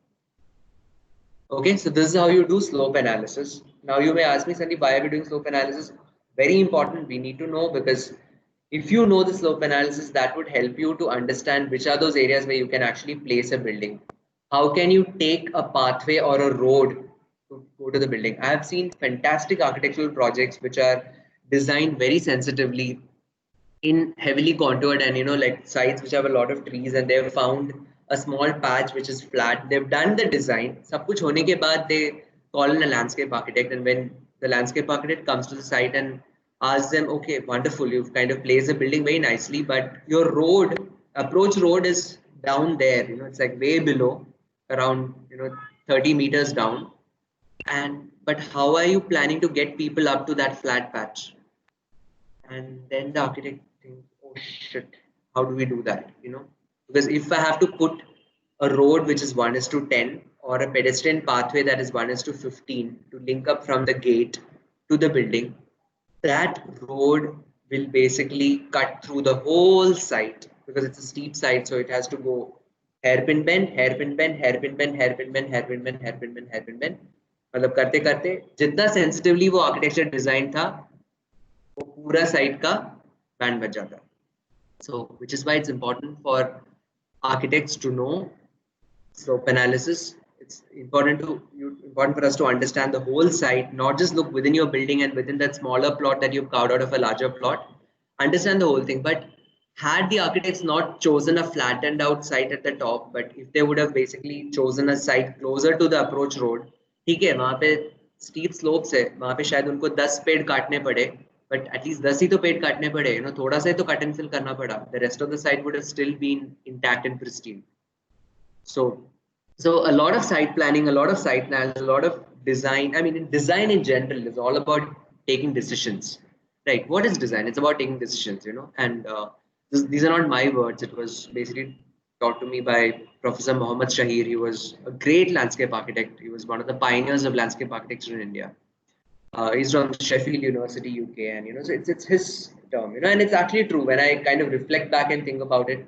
Okay, so this is how you do slope analysis. Now you may ask me, Sandeep, why are we doing slope analysis? Very important. We need to know, because If you know the slope analysis, that would help you to understand which are those areas where you can actually place a building. How can you take a pathway or a road to go to the building? I have seen fantastic architectural projects which are designed very sensitively in heavily contoured and like sites which have a lot of trees, and they've found a small patch which is flat. They've done the design. Sab kuch hone ke baad they call in a landscape architect, and when the landscape architect comes to the site and asks them, okay, wonderful, you've kind of placed the building very nicely, but your approach road is down there. It's like way below, around 30 meters down. And but how are you planning to get people up to that flat patch? And then the architect thinks, oh shit, how do we do that? Because if I have to put a road which is 1:10 or a pedestrian pathway that is 1:15 to link up from the gate to the building, that road will basically cut through the whole site because it's a steep site. So it has to go hairpin bend, hairpin bend, hairpin bend, hairpin bend, hairpin bend, hairpin bend, hairpin bend. मतलब करते करते जितना sensitively वो architecture design था, वो पूरा site का band बच जाता है. So which is why it's important for architects to know slope analysis. It's important for us to understand the whole site, not just look within your building and within that smaller plot that you've carved out of a larger plot. Understand the whole thing. But had the architects not chosen a flattened out site at the top, but if they would have basically chosen a site closer to the approach road, ठीक है, वहां पे steep slopes है, वहां पे शायद उनको 10 पेड़ काटने पड़े, but at least 10 ही तो पेड़ काटने पड़े, थोड़ा सा ही तो cut and fill करना पड़ा. The rest of the site would have still been intact and pristine. So a lot of site planning, a lot of site analysis, a lot of design. I mean, design in general is all about taking decisions, right? What is design? It's about taking decisions, and these are not my words. It was basically taught to me by Professor Mohammad Shahir. He was a great landscape architect. He was one of the pioneers of landscape architecture in India. He's from Sheffield University, UK, and so it's his term, and it's actually true. When I kind of reflect back and think about it,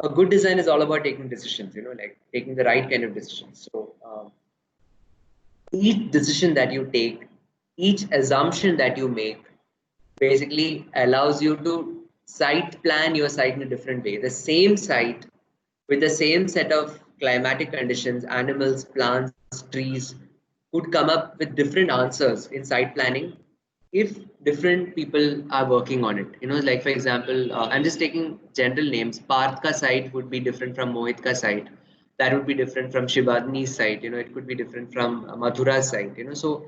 a good design is all about taking decisions, like taking the right kind of decisions. So each decision that you take, each assumption that you make basically allows you to site plan your site in a different way. The same site with the same set of climatic conditions, animals, plants, trees could come up with different answers in site planning if different people are working on it. Like for example, I'm just taking general names. Parth ka site would be different from Mohit ka site. That would be different from Shivadni's site. It could be different from Madhura's site. So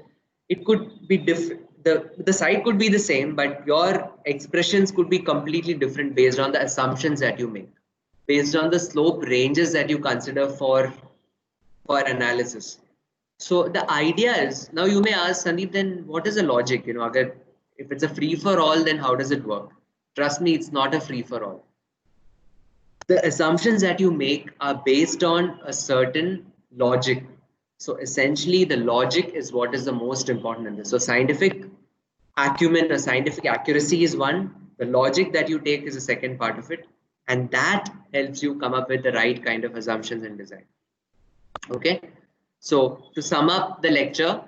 it could be different. The site could be the same, but your expressions could be completely different based on the assumptions that you make, based on the slope ranges that you consider for analysis. So the idea is, now you may ask, Sandeep, then what is the logic? If it's a free for all, then how does it work? Trust me, it's not a free for all. The assumptions that you make are based on a certain logic. So essentially, the logic is what is the most important in this. So scientific acumen or scientific accuracy is one. The logic that you take is the second part of it. And that helps you come up with the right kind of assumptions in design. Okay. So to sum up the lecture,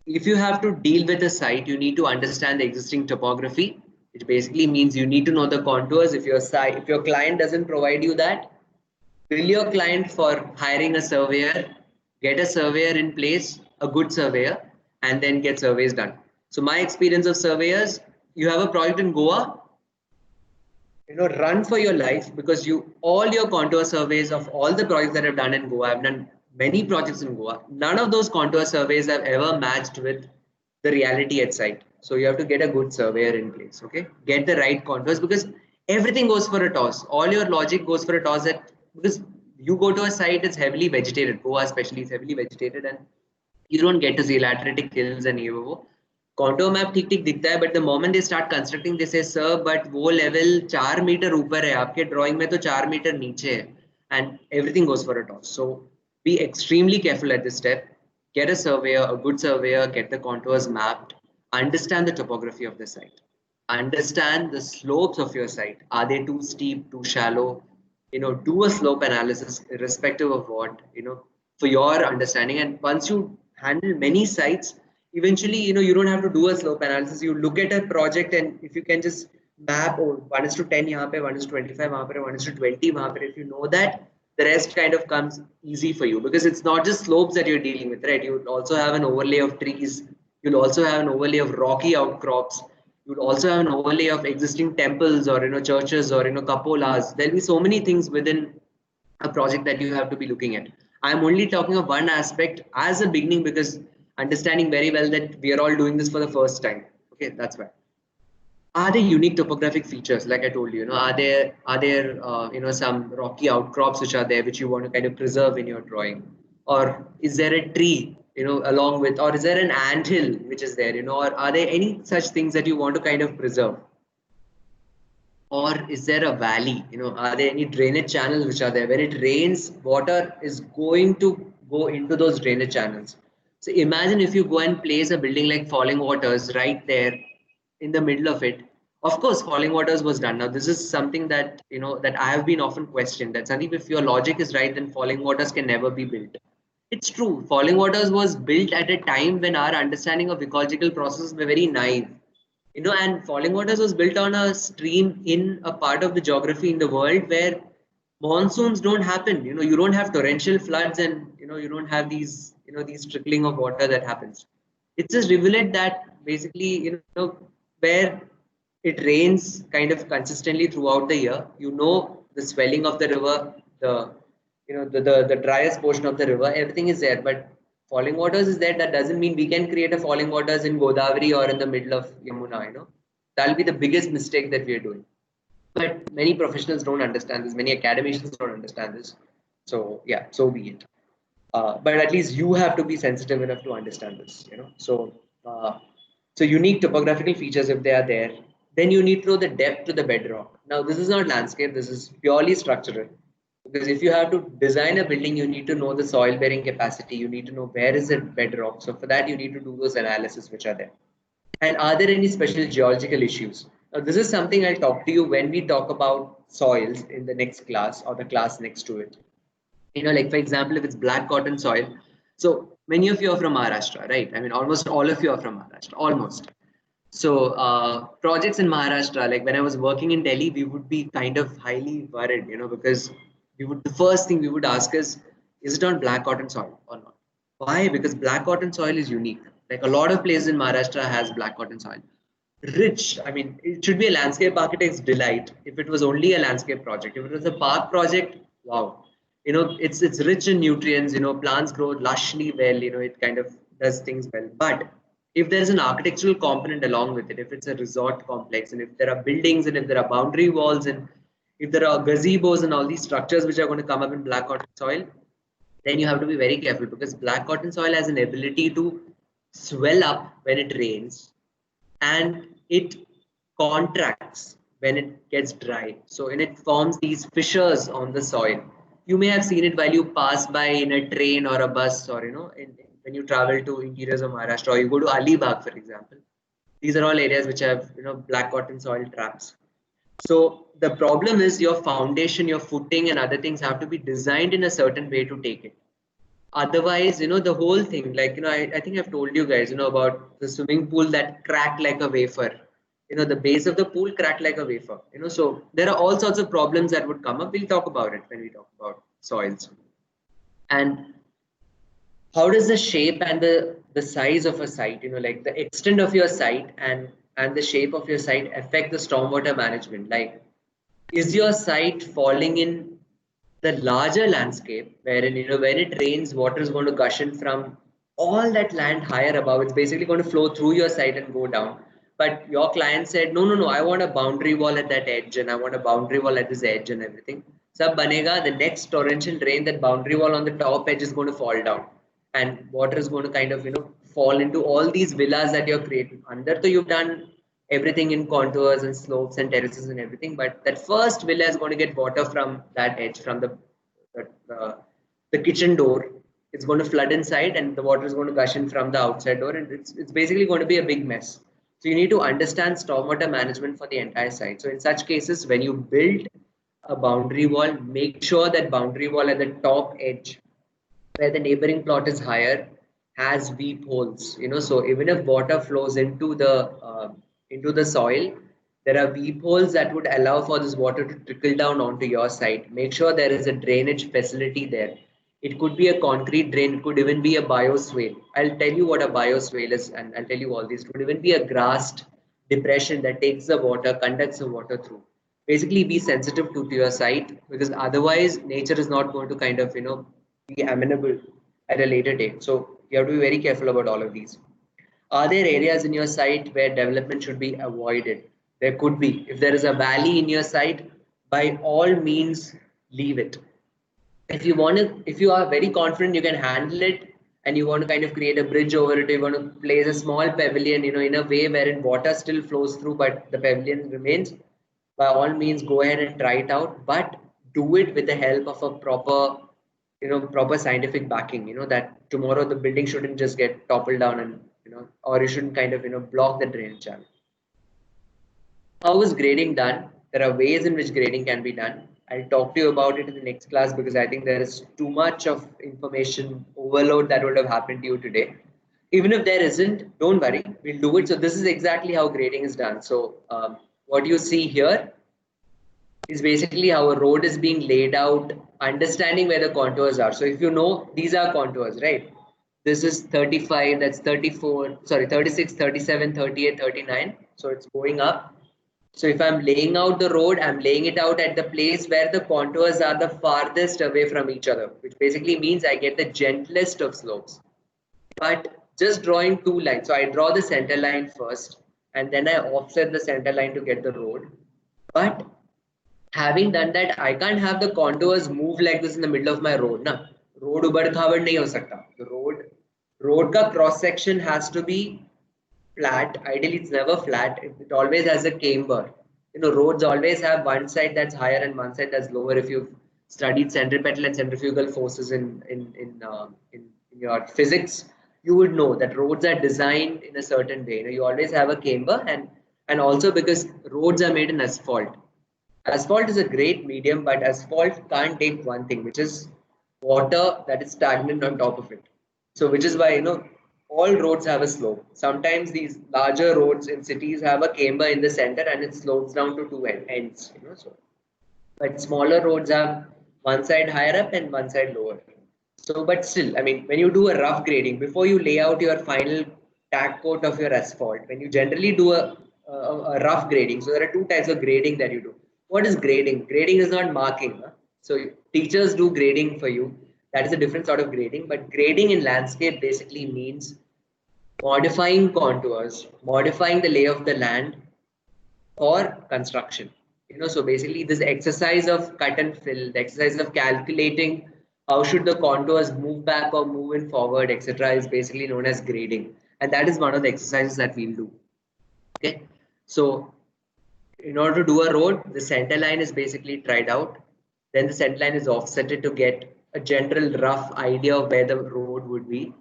if you have to deal with a site, you need to understand the existing topography, which basically means you need to know the contours. If your client doesn't provide you that, bill your client for hiring a surveyor, get a surveyor in place, a good surveyor, and then get surveys done. So my experience of surveyors, you have a project in Goa, run for your life, because all your contour surveys of all the projects that I've done in Goa, I've done many projects in Goa, none of those contour surveys have ever matched with the reality at site. So you have to get a good surveyor in place, okay? Get the right contours, because everything goes for a toss. All your logic goes for a toss, because you go to a site, it's heavily vegetated. Goa especially is heavily vegetated, and you don't get to see lateritic hills and ये contour map ठीक दिखता है, but the moment they start constructing, they say, sir, but वो level 4 metre ऊपर है, आपके drawing में तो 4 मीटर नीचे है, and everything goes for a toss. So be extremely careful at this step. Get a surveyor, a good surveyor, get the contours mapped, understand the topography of the site, understand the slopes of your site. Are they too steep, too shallow? Do a slope analysis irrespective of what, for your understanding. And once you handle many sites, eventually, you don't have to do a slope analysis. You look at a project, and if you can just map or 1 is to 10 यहाँ पे, 1 is to 25 वहाँ पे, 1 is to 20 वहाँ पे, if you know that, the rest kind of comes easy for you because it's not just slopes that you're dealing with, right? You also have an overlay of trees. You'll also have an overlay of rocky outcrops. You'll also have an overlay of existing temples or churches or cupolas. There'll be so many things within a project that you have to be looking at. I'm only talking of one aspect as a beginning because understanding very well that we are all doing this for the first time. Okay, that's why. Are there unique topographic features, like I told you? Are there some rocky outcrops which are there which you want to kind of preserve in your drawing, or is there a tree along with, or is there an anthill which is there, or are there any such things that you want to kind of preserve? Or is there a valley? Are there any drainage channels which are there? When it rains, water is going to go into those drainage channels. So imagine if you go and place a building like Falling Waters right there in the middle of it. Of course, Falling Waters was done. Now, this is something that that I have been often questioned. That Sandeep, if your logic is right, then Falling Waters can never be built. It's true. Falling Waters was built at a time when our understanding of ecological processes were very naive. And Falling Waters was built on a stream in a part of the geography in the world where monsoons don't happen. You don't have torrential floods, and you don't have these trickling of water that happens. It's just rivulet that basically where it rains kind of consistently throughout the year. The swelling of the river, the driest portion of the river, everything is there. But falling waters is there. That doesn't mean we can create a falling waters in Godavari or in the middle of Yamuna. That'll be the biggest mistake that we are doing. But many professionals don't understand this. Many academicians don't understand this. So yeah, so be it. But at least you have to be sensitive enough to understand this. So unique topographical features, if they are there, then you need to know the depth to the bedrock. Now, this is not landscape. This is purely structural. Because if you have to design a building, you need to know the soil bearing capacity. You need to know where is the bedrock. So for that, you need to do those analysis which are there. And are there any special geological issues? Now, this is something I'll talk to you when we talk about soils in the next class or the class next to it. Like for example, if it's black cotton soil. So many of you are from Maharashtra, right? I mean, almost all of you are from Maharashtra, almost. So projects in Maharashtra, like when I was working in Delhi, we would be kind of highly worried, because the first thing we would ask is it on black cotton soil or not? Why? Because black cotton soil is unique. Like a lot of places in Maharashtra has black cotton soil. Rich. I mean, it should be a landscape architect's delight if it was only a landscape project. If it was a park project, wow. It's rich in nutrients. Plants grow lushly well. It kind of does things well. But if there's an architectural component along with it, if it's a resort complex, and if there are buildings, and if there are boundary walls, and if there are gazebos and all these structures which are going to come up in black cotton soil, then you have to be very careful because black cotton soil has an ability to swell up when it rains, and it contracts when it gets dry. So, and it forms these fissures on the soil. You may have seen it while you pass by in a train or a bus, or when you travel to interiors of Maharashtra, or you go to Alibag, for example. These are all areas which have black cotton soil traps. So the problem is your foundation, your footing, and other things have to be designed in a certain way to take it. Otherwise, the whole thing, like, I think I've told you guys, about the swimming pool that cracked like a wafer. The base of the pool cracked like a wafer. So there are all sorts of problems that would come up. We'll talk about it when we talk about soils. And how does the shape and the size of a site, like the extent of your site and the shape of your site affect the stormwater management? Like, is your site falling in the larger landscape wherein when it rains, water is going to gush in from all that land higher above? It's basically going to flow through your site and go down. But your client said, no, I want a boundary wall at that edge, and I want a boundary wall at this edge and everything. Sab banega, the next torrential rain, that boundary wall on the top edge is going to fall down, and water is going to kind of fall into all these villas that you're creating. Under, so you've done everything in contours and slopes and terraces and everything, but that first villa is going to get water from that edge, from the kitchen door. It's going to flood inside, and the water is going to gush in from the outside door, and it's basically going to be a big mess. So you need to understand stormwater management for the entire site. So in such cases, when you build a boundary wall, make sure that boundary wall at the top edge, where the neighboring plot is higher, has weep holes. So even if water flows into the soil, There are weep holes that would allow for this water to trickle down onto your site. Make sure there is a drainage facility there. It could be a concrete drain, it could even be a bioswale. I'll tell you what a bioswale is, and I'll tell you all these. It could even be a grassed depression that takes the water, conducts the water through. Basically, be sensitive to your site, because otherwise nature is not going to kind of be amenable at a later date. So you have to be very careful about all of these. Are there areas in your site where development should be avoided? There could be. If there is a valley in your site, by all means, leave it. If you want to, if you are very confident you can handle it, and you want to kind of create a bridge over it, you want to place a small pavilion, in a way wherein water still flows through, but the pavilion remains, by all means, go ahead and try it out, but do it with the help of a proper scientific backing, that tomorrow the building shouldn't just get toppled down, and or you shouldn't kind of block the drainage channel. How is grading done? There are ways in which grading can be done. I'll talk to you about it in the next class, because I think there is too much of information overload that would have happened to you today. Even if there isn't, don't worry, we'll do it. So this is exactly how grading is done. So what you see here is basically how a road is being laid out, understanding where the contours are. So if you know, these are contours, right? This is 35, that's 34, sorry, 36, 37, 38, 39. So it's going up. So if I'm laying out the road, I'm laying it out at the place where the contours are the farthest away from each other, which basically means I get the gentlest of slopes. But just drawing two lines. So I draw the center line first, and then I offset the center line to get the road. But having done that, I can't have the contours move like this in the middle of my road. Na? Road ubad khabad nahi ho sakta. The road ka cross section has to be flat. Ideally, it's never flat. It always has a camber. Roads always have one side that's higher and one side that's lower. If you've studied centripetal and centrifugal forces in your physics, you would know that roads are designed in a certain way. You always have a camber, and also because roads are made in asphalt. Asphalt is a great medium, but asphalt can't take one thing, which is water that is stagnant on top of it. So, which is why, all roads have a slope. Sometimes these larger roads in cities have a camber in the center, and it slopes down to two ends. So, but smaller roads have one side higher up and one side lower. So, but still, I mean, when you do a rough grading, before you lay out your final tack coat of your asphalt, when you generally do a rough grading, so there are two types of grading that you do. What is grading? Grading is not marking. Huh? So teachers do grading for you. That is a different sort of grading. But grading in landscape basically means modifying contours, modifying the lay of the land for construction. So basically this exercise of cut and fill, the exercise of calculating how should the contours move back or move in forward, etc., is basically known as grading. And that is one of the exercises that we'll do. Okay. So in order to do a road, the center line is basically tried out. Then the center line is offsetted to get a general rough idea of where the road would be.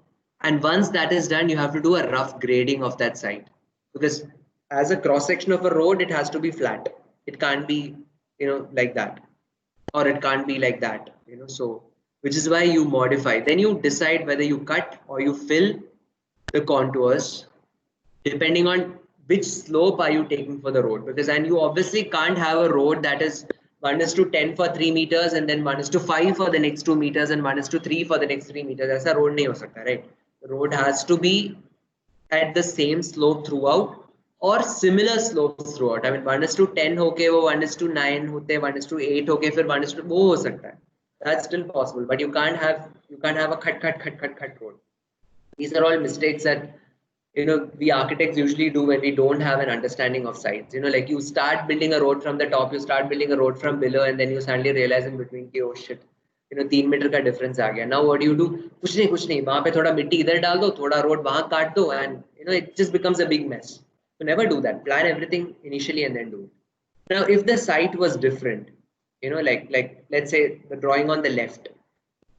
And once that is done, you have to do a rough grading of that site, because as a cross section of a road, it has to be flat. It can't be, like that, or it can't be like that, so which is why you modify. Then you decide whether you cut or you fill the contours depending on which slope are you taking for the road, because and you obviously can't have a road that is 1:10 for 3 meters and then 1:5 for the next 2 meters and 1:3 for the next 3 meters. Aisa road nahi ho sakta, right? The road has to be at the same slope throughout or similar slopes throughout. I mean 1:10 होके वो 1:9 होते 1:8 होके फिर 1:2 वो हो सकता है. That's still possible, but you can't have a cut road. These are all mistakes that we architects usually do when we don't have an understanding of sites. Like you start building a road from the top, you start building a road from below, and then you suddenly realize in between, oh shit, 3 metre का difference आ गया. Now what do you do? कुछ नहीं, वहाँ पे थोड़ा मिट्टी इधर डाल दो, थोड़ा road वहाँ काट दो, and it just becomes a big mess. So never do that. Plan everything initially and then do it. Now, if the site was different, like let's say the drawing on the left,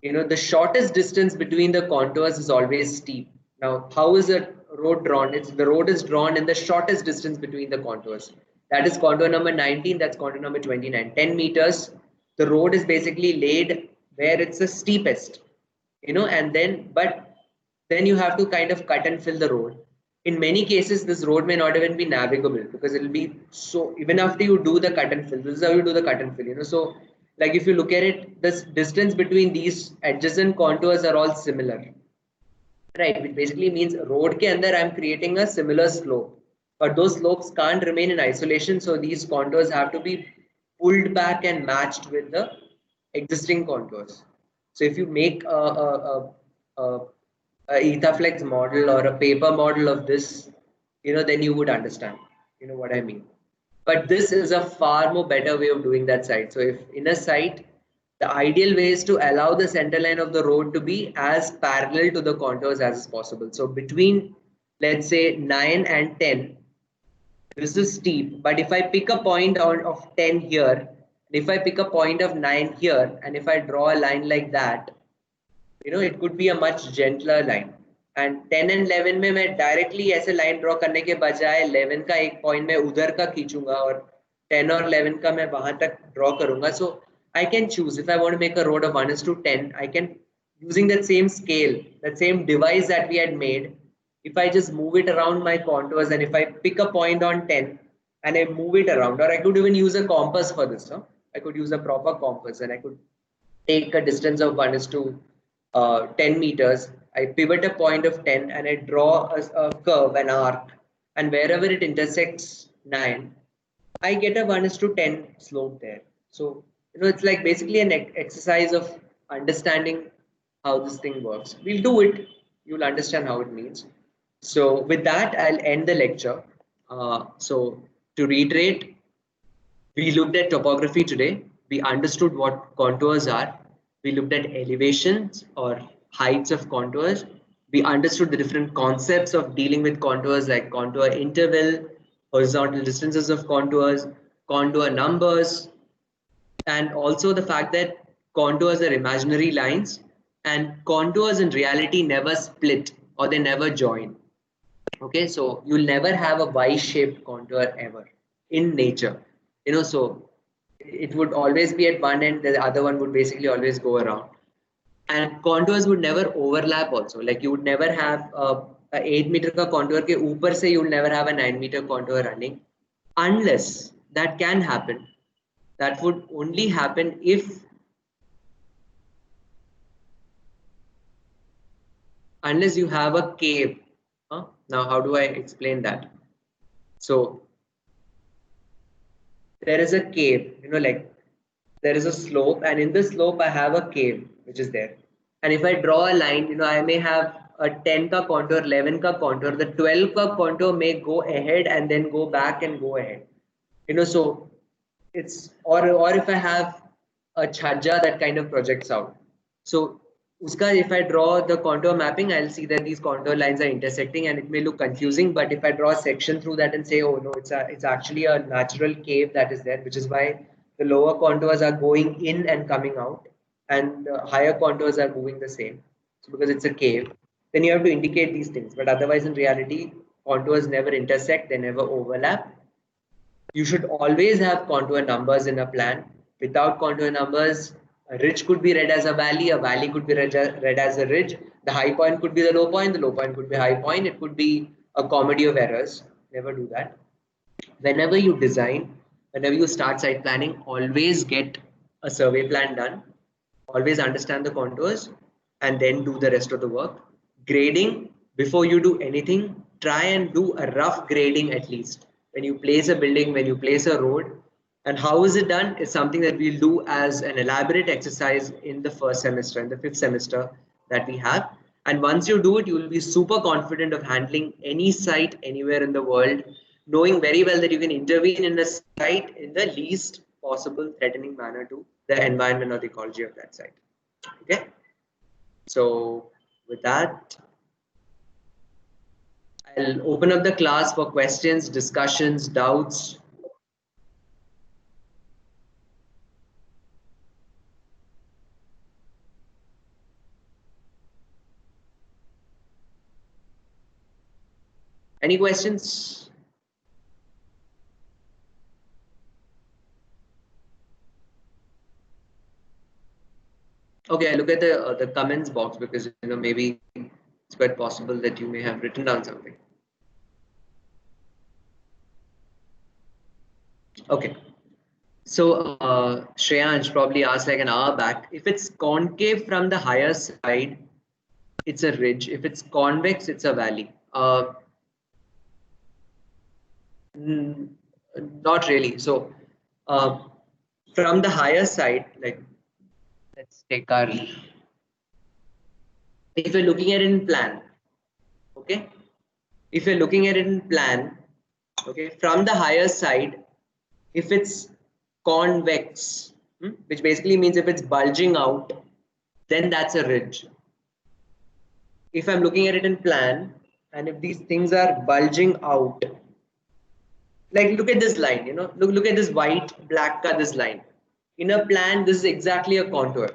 the shortest distance between the contours is always steep. Now, how is a road drawn? The road is drawn in the shortest distance between the contours. That is contour number 19, that's contour number 29. 10 meters, the road is basically laid where it's the steepest, and then, but then you have to kind of cut and fill the road. in many cases, this road may not even be navigable because it'll be so, even after you do the cut and fill, this is how you do the cut and fill, you know. So like if you look at it, this distance between these adjacent contours are all similar, right? Which basically means road ke andar I'm creating a similar slope, but those slopes can't remain in isolation. So these contours have to be pulled back and matched with the existing contours. So if you make a Ethaflex model or a paper model of this, you know, then you would understand, you know what I mean. But this is a far more better way of doing that site. So if in a site, the ideal way is to allow the center line of the road to be as parallel to the contours as possible. So between, let's say 9 and 10, this is steep, but if I pick a point of 10 here, if I pick a point of 9 here, and if I draw a line like that, you know, it could be a much gentler line. And 10 and 11 में मैं directly ऐसे line draw करने के बजाय 11 का एक point मैं उधर का खींचूंगा और 10 और 11 का मैं वहां तक draw करूंगा. So I can choose if I want to make a road of 1:10. I can, using that same scale, that same device that we had made, if I just move it around my contours and if I pick a point on 10 and I move it around, or I could even use a compass for this. Huh? I could use a proper compass and I could take a distance of 10 meters. I pivot a point of 10 and I draw a curve, an arc, and wherever it intersects 9, I get a 1:10 slope there. So, you know, it's like basically an exercise of understanding how this thing works. We'll do it. You'll understand how it means. So with that, I'll end the lecture. So to reiterate, we looked at topography today. We understood what contours are. We looked at elevations or heights of contours. We understood the different concepts of dealing with contours like contour interval, horizontal distances of contours, contour numbers, and also the fact that contours are imaginary lines and contours in reality never split or they never join. Okay, so you'll never have a Y-shaped contour ever in nature, you know. So it would always be at one end, the other one would basically always go around, and contours would never overlap also. Like you would never have a 8 meter ka contour ke upar se you'll never have a 9 meter contour running, unless that can happen. That would only happen if, unless you have a cave. Huh? Now, how do I explain that? So there is a cave, you know, like there is a slope, and in the slope I have a cave which is there. And if I draw a line, you know, I may have a 10 ka contour, 11 ka contour, the 12 ka contour may go ahead and then go back and go ahead. You know, so it's, or if I have a chhaja that kind of projects out. So uska, if I draw the contour mapping, I'll see that these contour lines are intersecting and it may look confusing. But if I draw a section through that and say, oh no, it's actually a natural cave that is there, which is why the lower contours are going in and coming out, and the higher contours are moving the same. So because it's a cave, then you have to indicate these things. But otherwise, in reality, contours never intersect; they never overlap. You should always have contour numbers in a plan. Without contour numbers, a ridge could be read as a valley could be read as a ridge, the high point could be the low point could be high point. It could be a comedy of errors. Never do that. Whenever you design, whenever you start site planning, always get a survey plan done. Always understand the contours and then do the rest of the work. Grading, before you do anything, try and do a rough grading at least. When you place a building, when you place a road, and how is it done is something that we'll do as an elaborate exercise in the first semester, in the fifth semester that we have. And once you do it, you will be super confident of handling any site anywhere in the world, knowing very well that you can intervene in a site in the least possible threatening manner to the environment or the ecology of that site. Okay. So with that, I'll open up the class for questions, discussions, doubts. Any questions? Okay, I look at the comments box because, you know, maybe it's quite possible that you may have written down something. Okay. So Shreyansh probably asked like an hour back, if it's concave from the higher side, it's a ridge. If it's convex, it's a valley. Mm, Not really. So uh, from the higher side, like let's take our, if you're looking at it in plan, okay? If you're looking at it in plan, okay, from the higher side, if it's convex, which basically means if it's bulging out, then that's a ridge. If I'm looking at it in plan, and if these things are bulging out, like look at this line, look at this white, black cut, this line. In a plan, this is exactly a contour,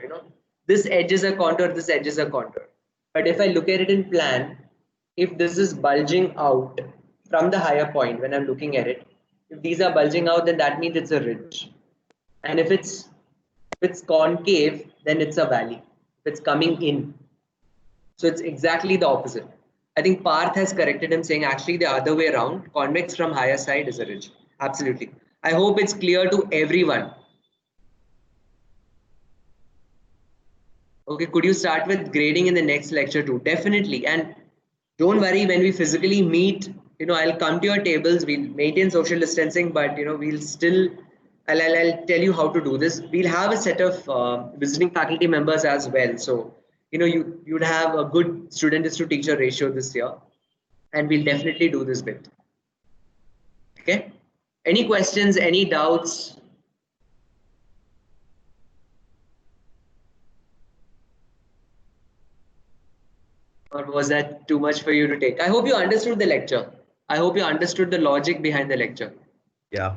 This edge is a contour, this edge is a contour. But if I look at it in plan, if this is bulging out from the higher point when I'm looking at it, if these are bulging out, then that means it's a ridge. And if it's concave, then it's a valley. If it's coming in. So it's exactly the opposite. I think Parth has corrected him saying actually the other way around. Convex from higher side is a ridge. Absolutely. I hope it's clear to everyone. Okay, could you start with grading in the next lecture too? Definitely. And don't worry, when we physically meet, I'll come to your tables, we'll maintain social distancing, but we'll still, I'll tell you how to do this. We'll have a set of visiting faculty members as well. So, you'd have a good student to teacher ratio this year, and we'll definitely do this bit. Okay. Any questions, any doubts? Or was that too much for you to take? I hope you understood the lecture. I hope you understood the logic behind the lecture. Yeah.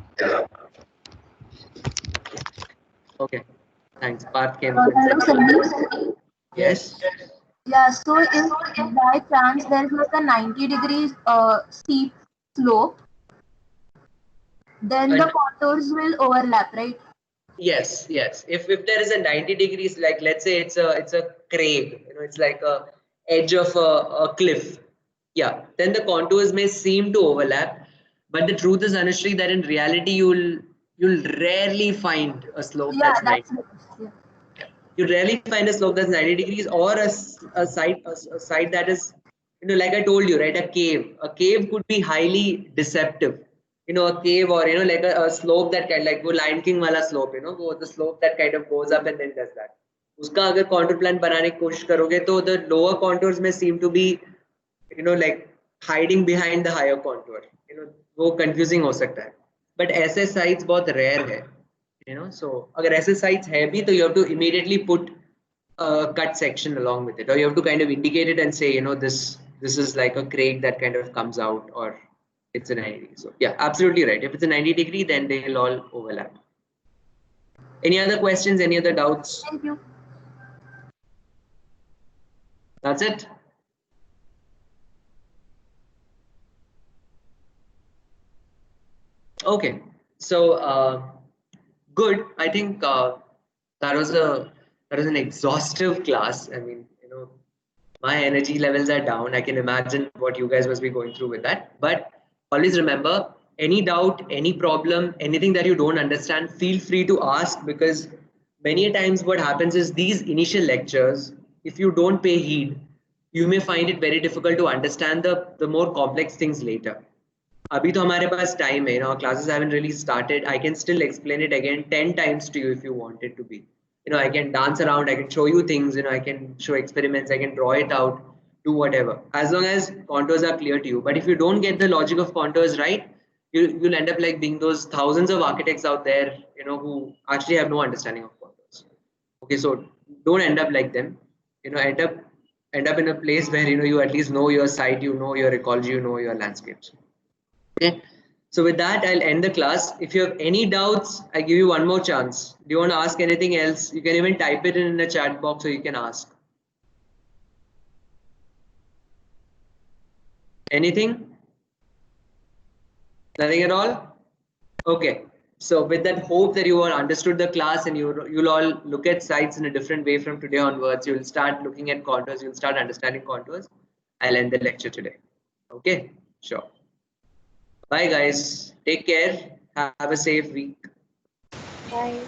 Okay. Thanks. Parth came. Hello, Sandeep. Yes. Yeah, so if by chance there is like a 90 degrees steep slope, then the And contours will overlap, right? yes, yes. If there is a 90 degrees, like let's say it's a crag, it's like a edge of a cliff. Yeah, then the contours may seem to overlap, but the truth is, Anushri, that in reality you'll rarely find a slope Yeah, that's 90. that's it. Yeah. You rarely find a slope that's 90 degrees or a side that is, like I told you, right? A cave could be highly deceptive. A cave or, like a slope that kind like वो Lion King वाला slope, the slope that kind of goes up and then does that. उसका अगर contour plan बनाने की कोशिश करोगे तो the lower contours may seem to be, like hiding behind the higher contour. वो confusing हो सकता है. But ऐसे sites बहुत rare है. So अगर ऐसे sites है भी तो you have to immediately put a cut section along with it, or you have to kind of indicate it and say, this is like a crag that kind of comes out, or it's a 90 degree. So yeah, absolutely right. If it's a 90 degree, then they'll all overlap. Any other questions? Any other doubts? Thank you. That's it. Okay. So good. I think that was an exhaustive class. I mean, my energy levels are down. I can imagine what you guys must be going through with that. But always remember, any doubt, any problem, anything that you don't understand, feel free to ask, because many times what happens is these initial lectures, if you don't pay heed, you may find it very difficult to understand the more complex things later. अभी तो हमारे पास time है, our classes haven't really started. I can still explain it again 10 times to you if you want it to be. I can dance around, I can show you things, I can show experiments, I can draw it out, do whatever, as long as contours are clear to you. But if you don't get the logic of contours right, you'll end up like being those thousands of architects out there, who actually have no understanding of contours. Okay, so don't end up like them. End up in a place where you at least know your site, you know your ecology, you know your landscapes. Okay. So with that, I'll end the class. If you have any doubts, I give you one more chance. Do you want to ask anything else? You can even type it in the chat box so you can ask. Anything? Nothing at all? Okay. So with that hope that you all understood the class and you'll all look at sites in a different way from today onwards. You'll start looking at contours. You'll start understanding contours. I'll end the lecture today. Okay. Sure. Bye guys. Take care. Have a safe week. Bye.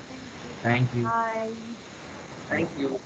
Thank you. Bye. Thank you.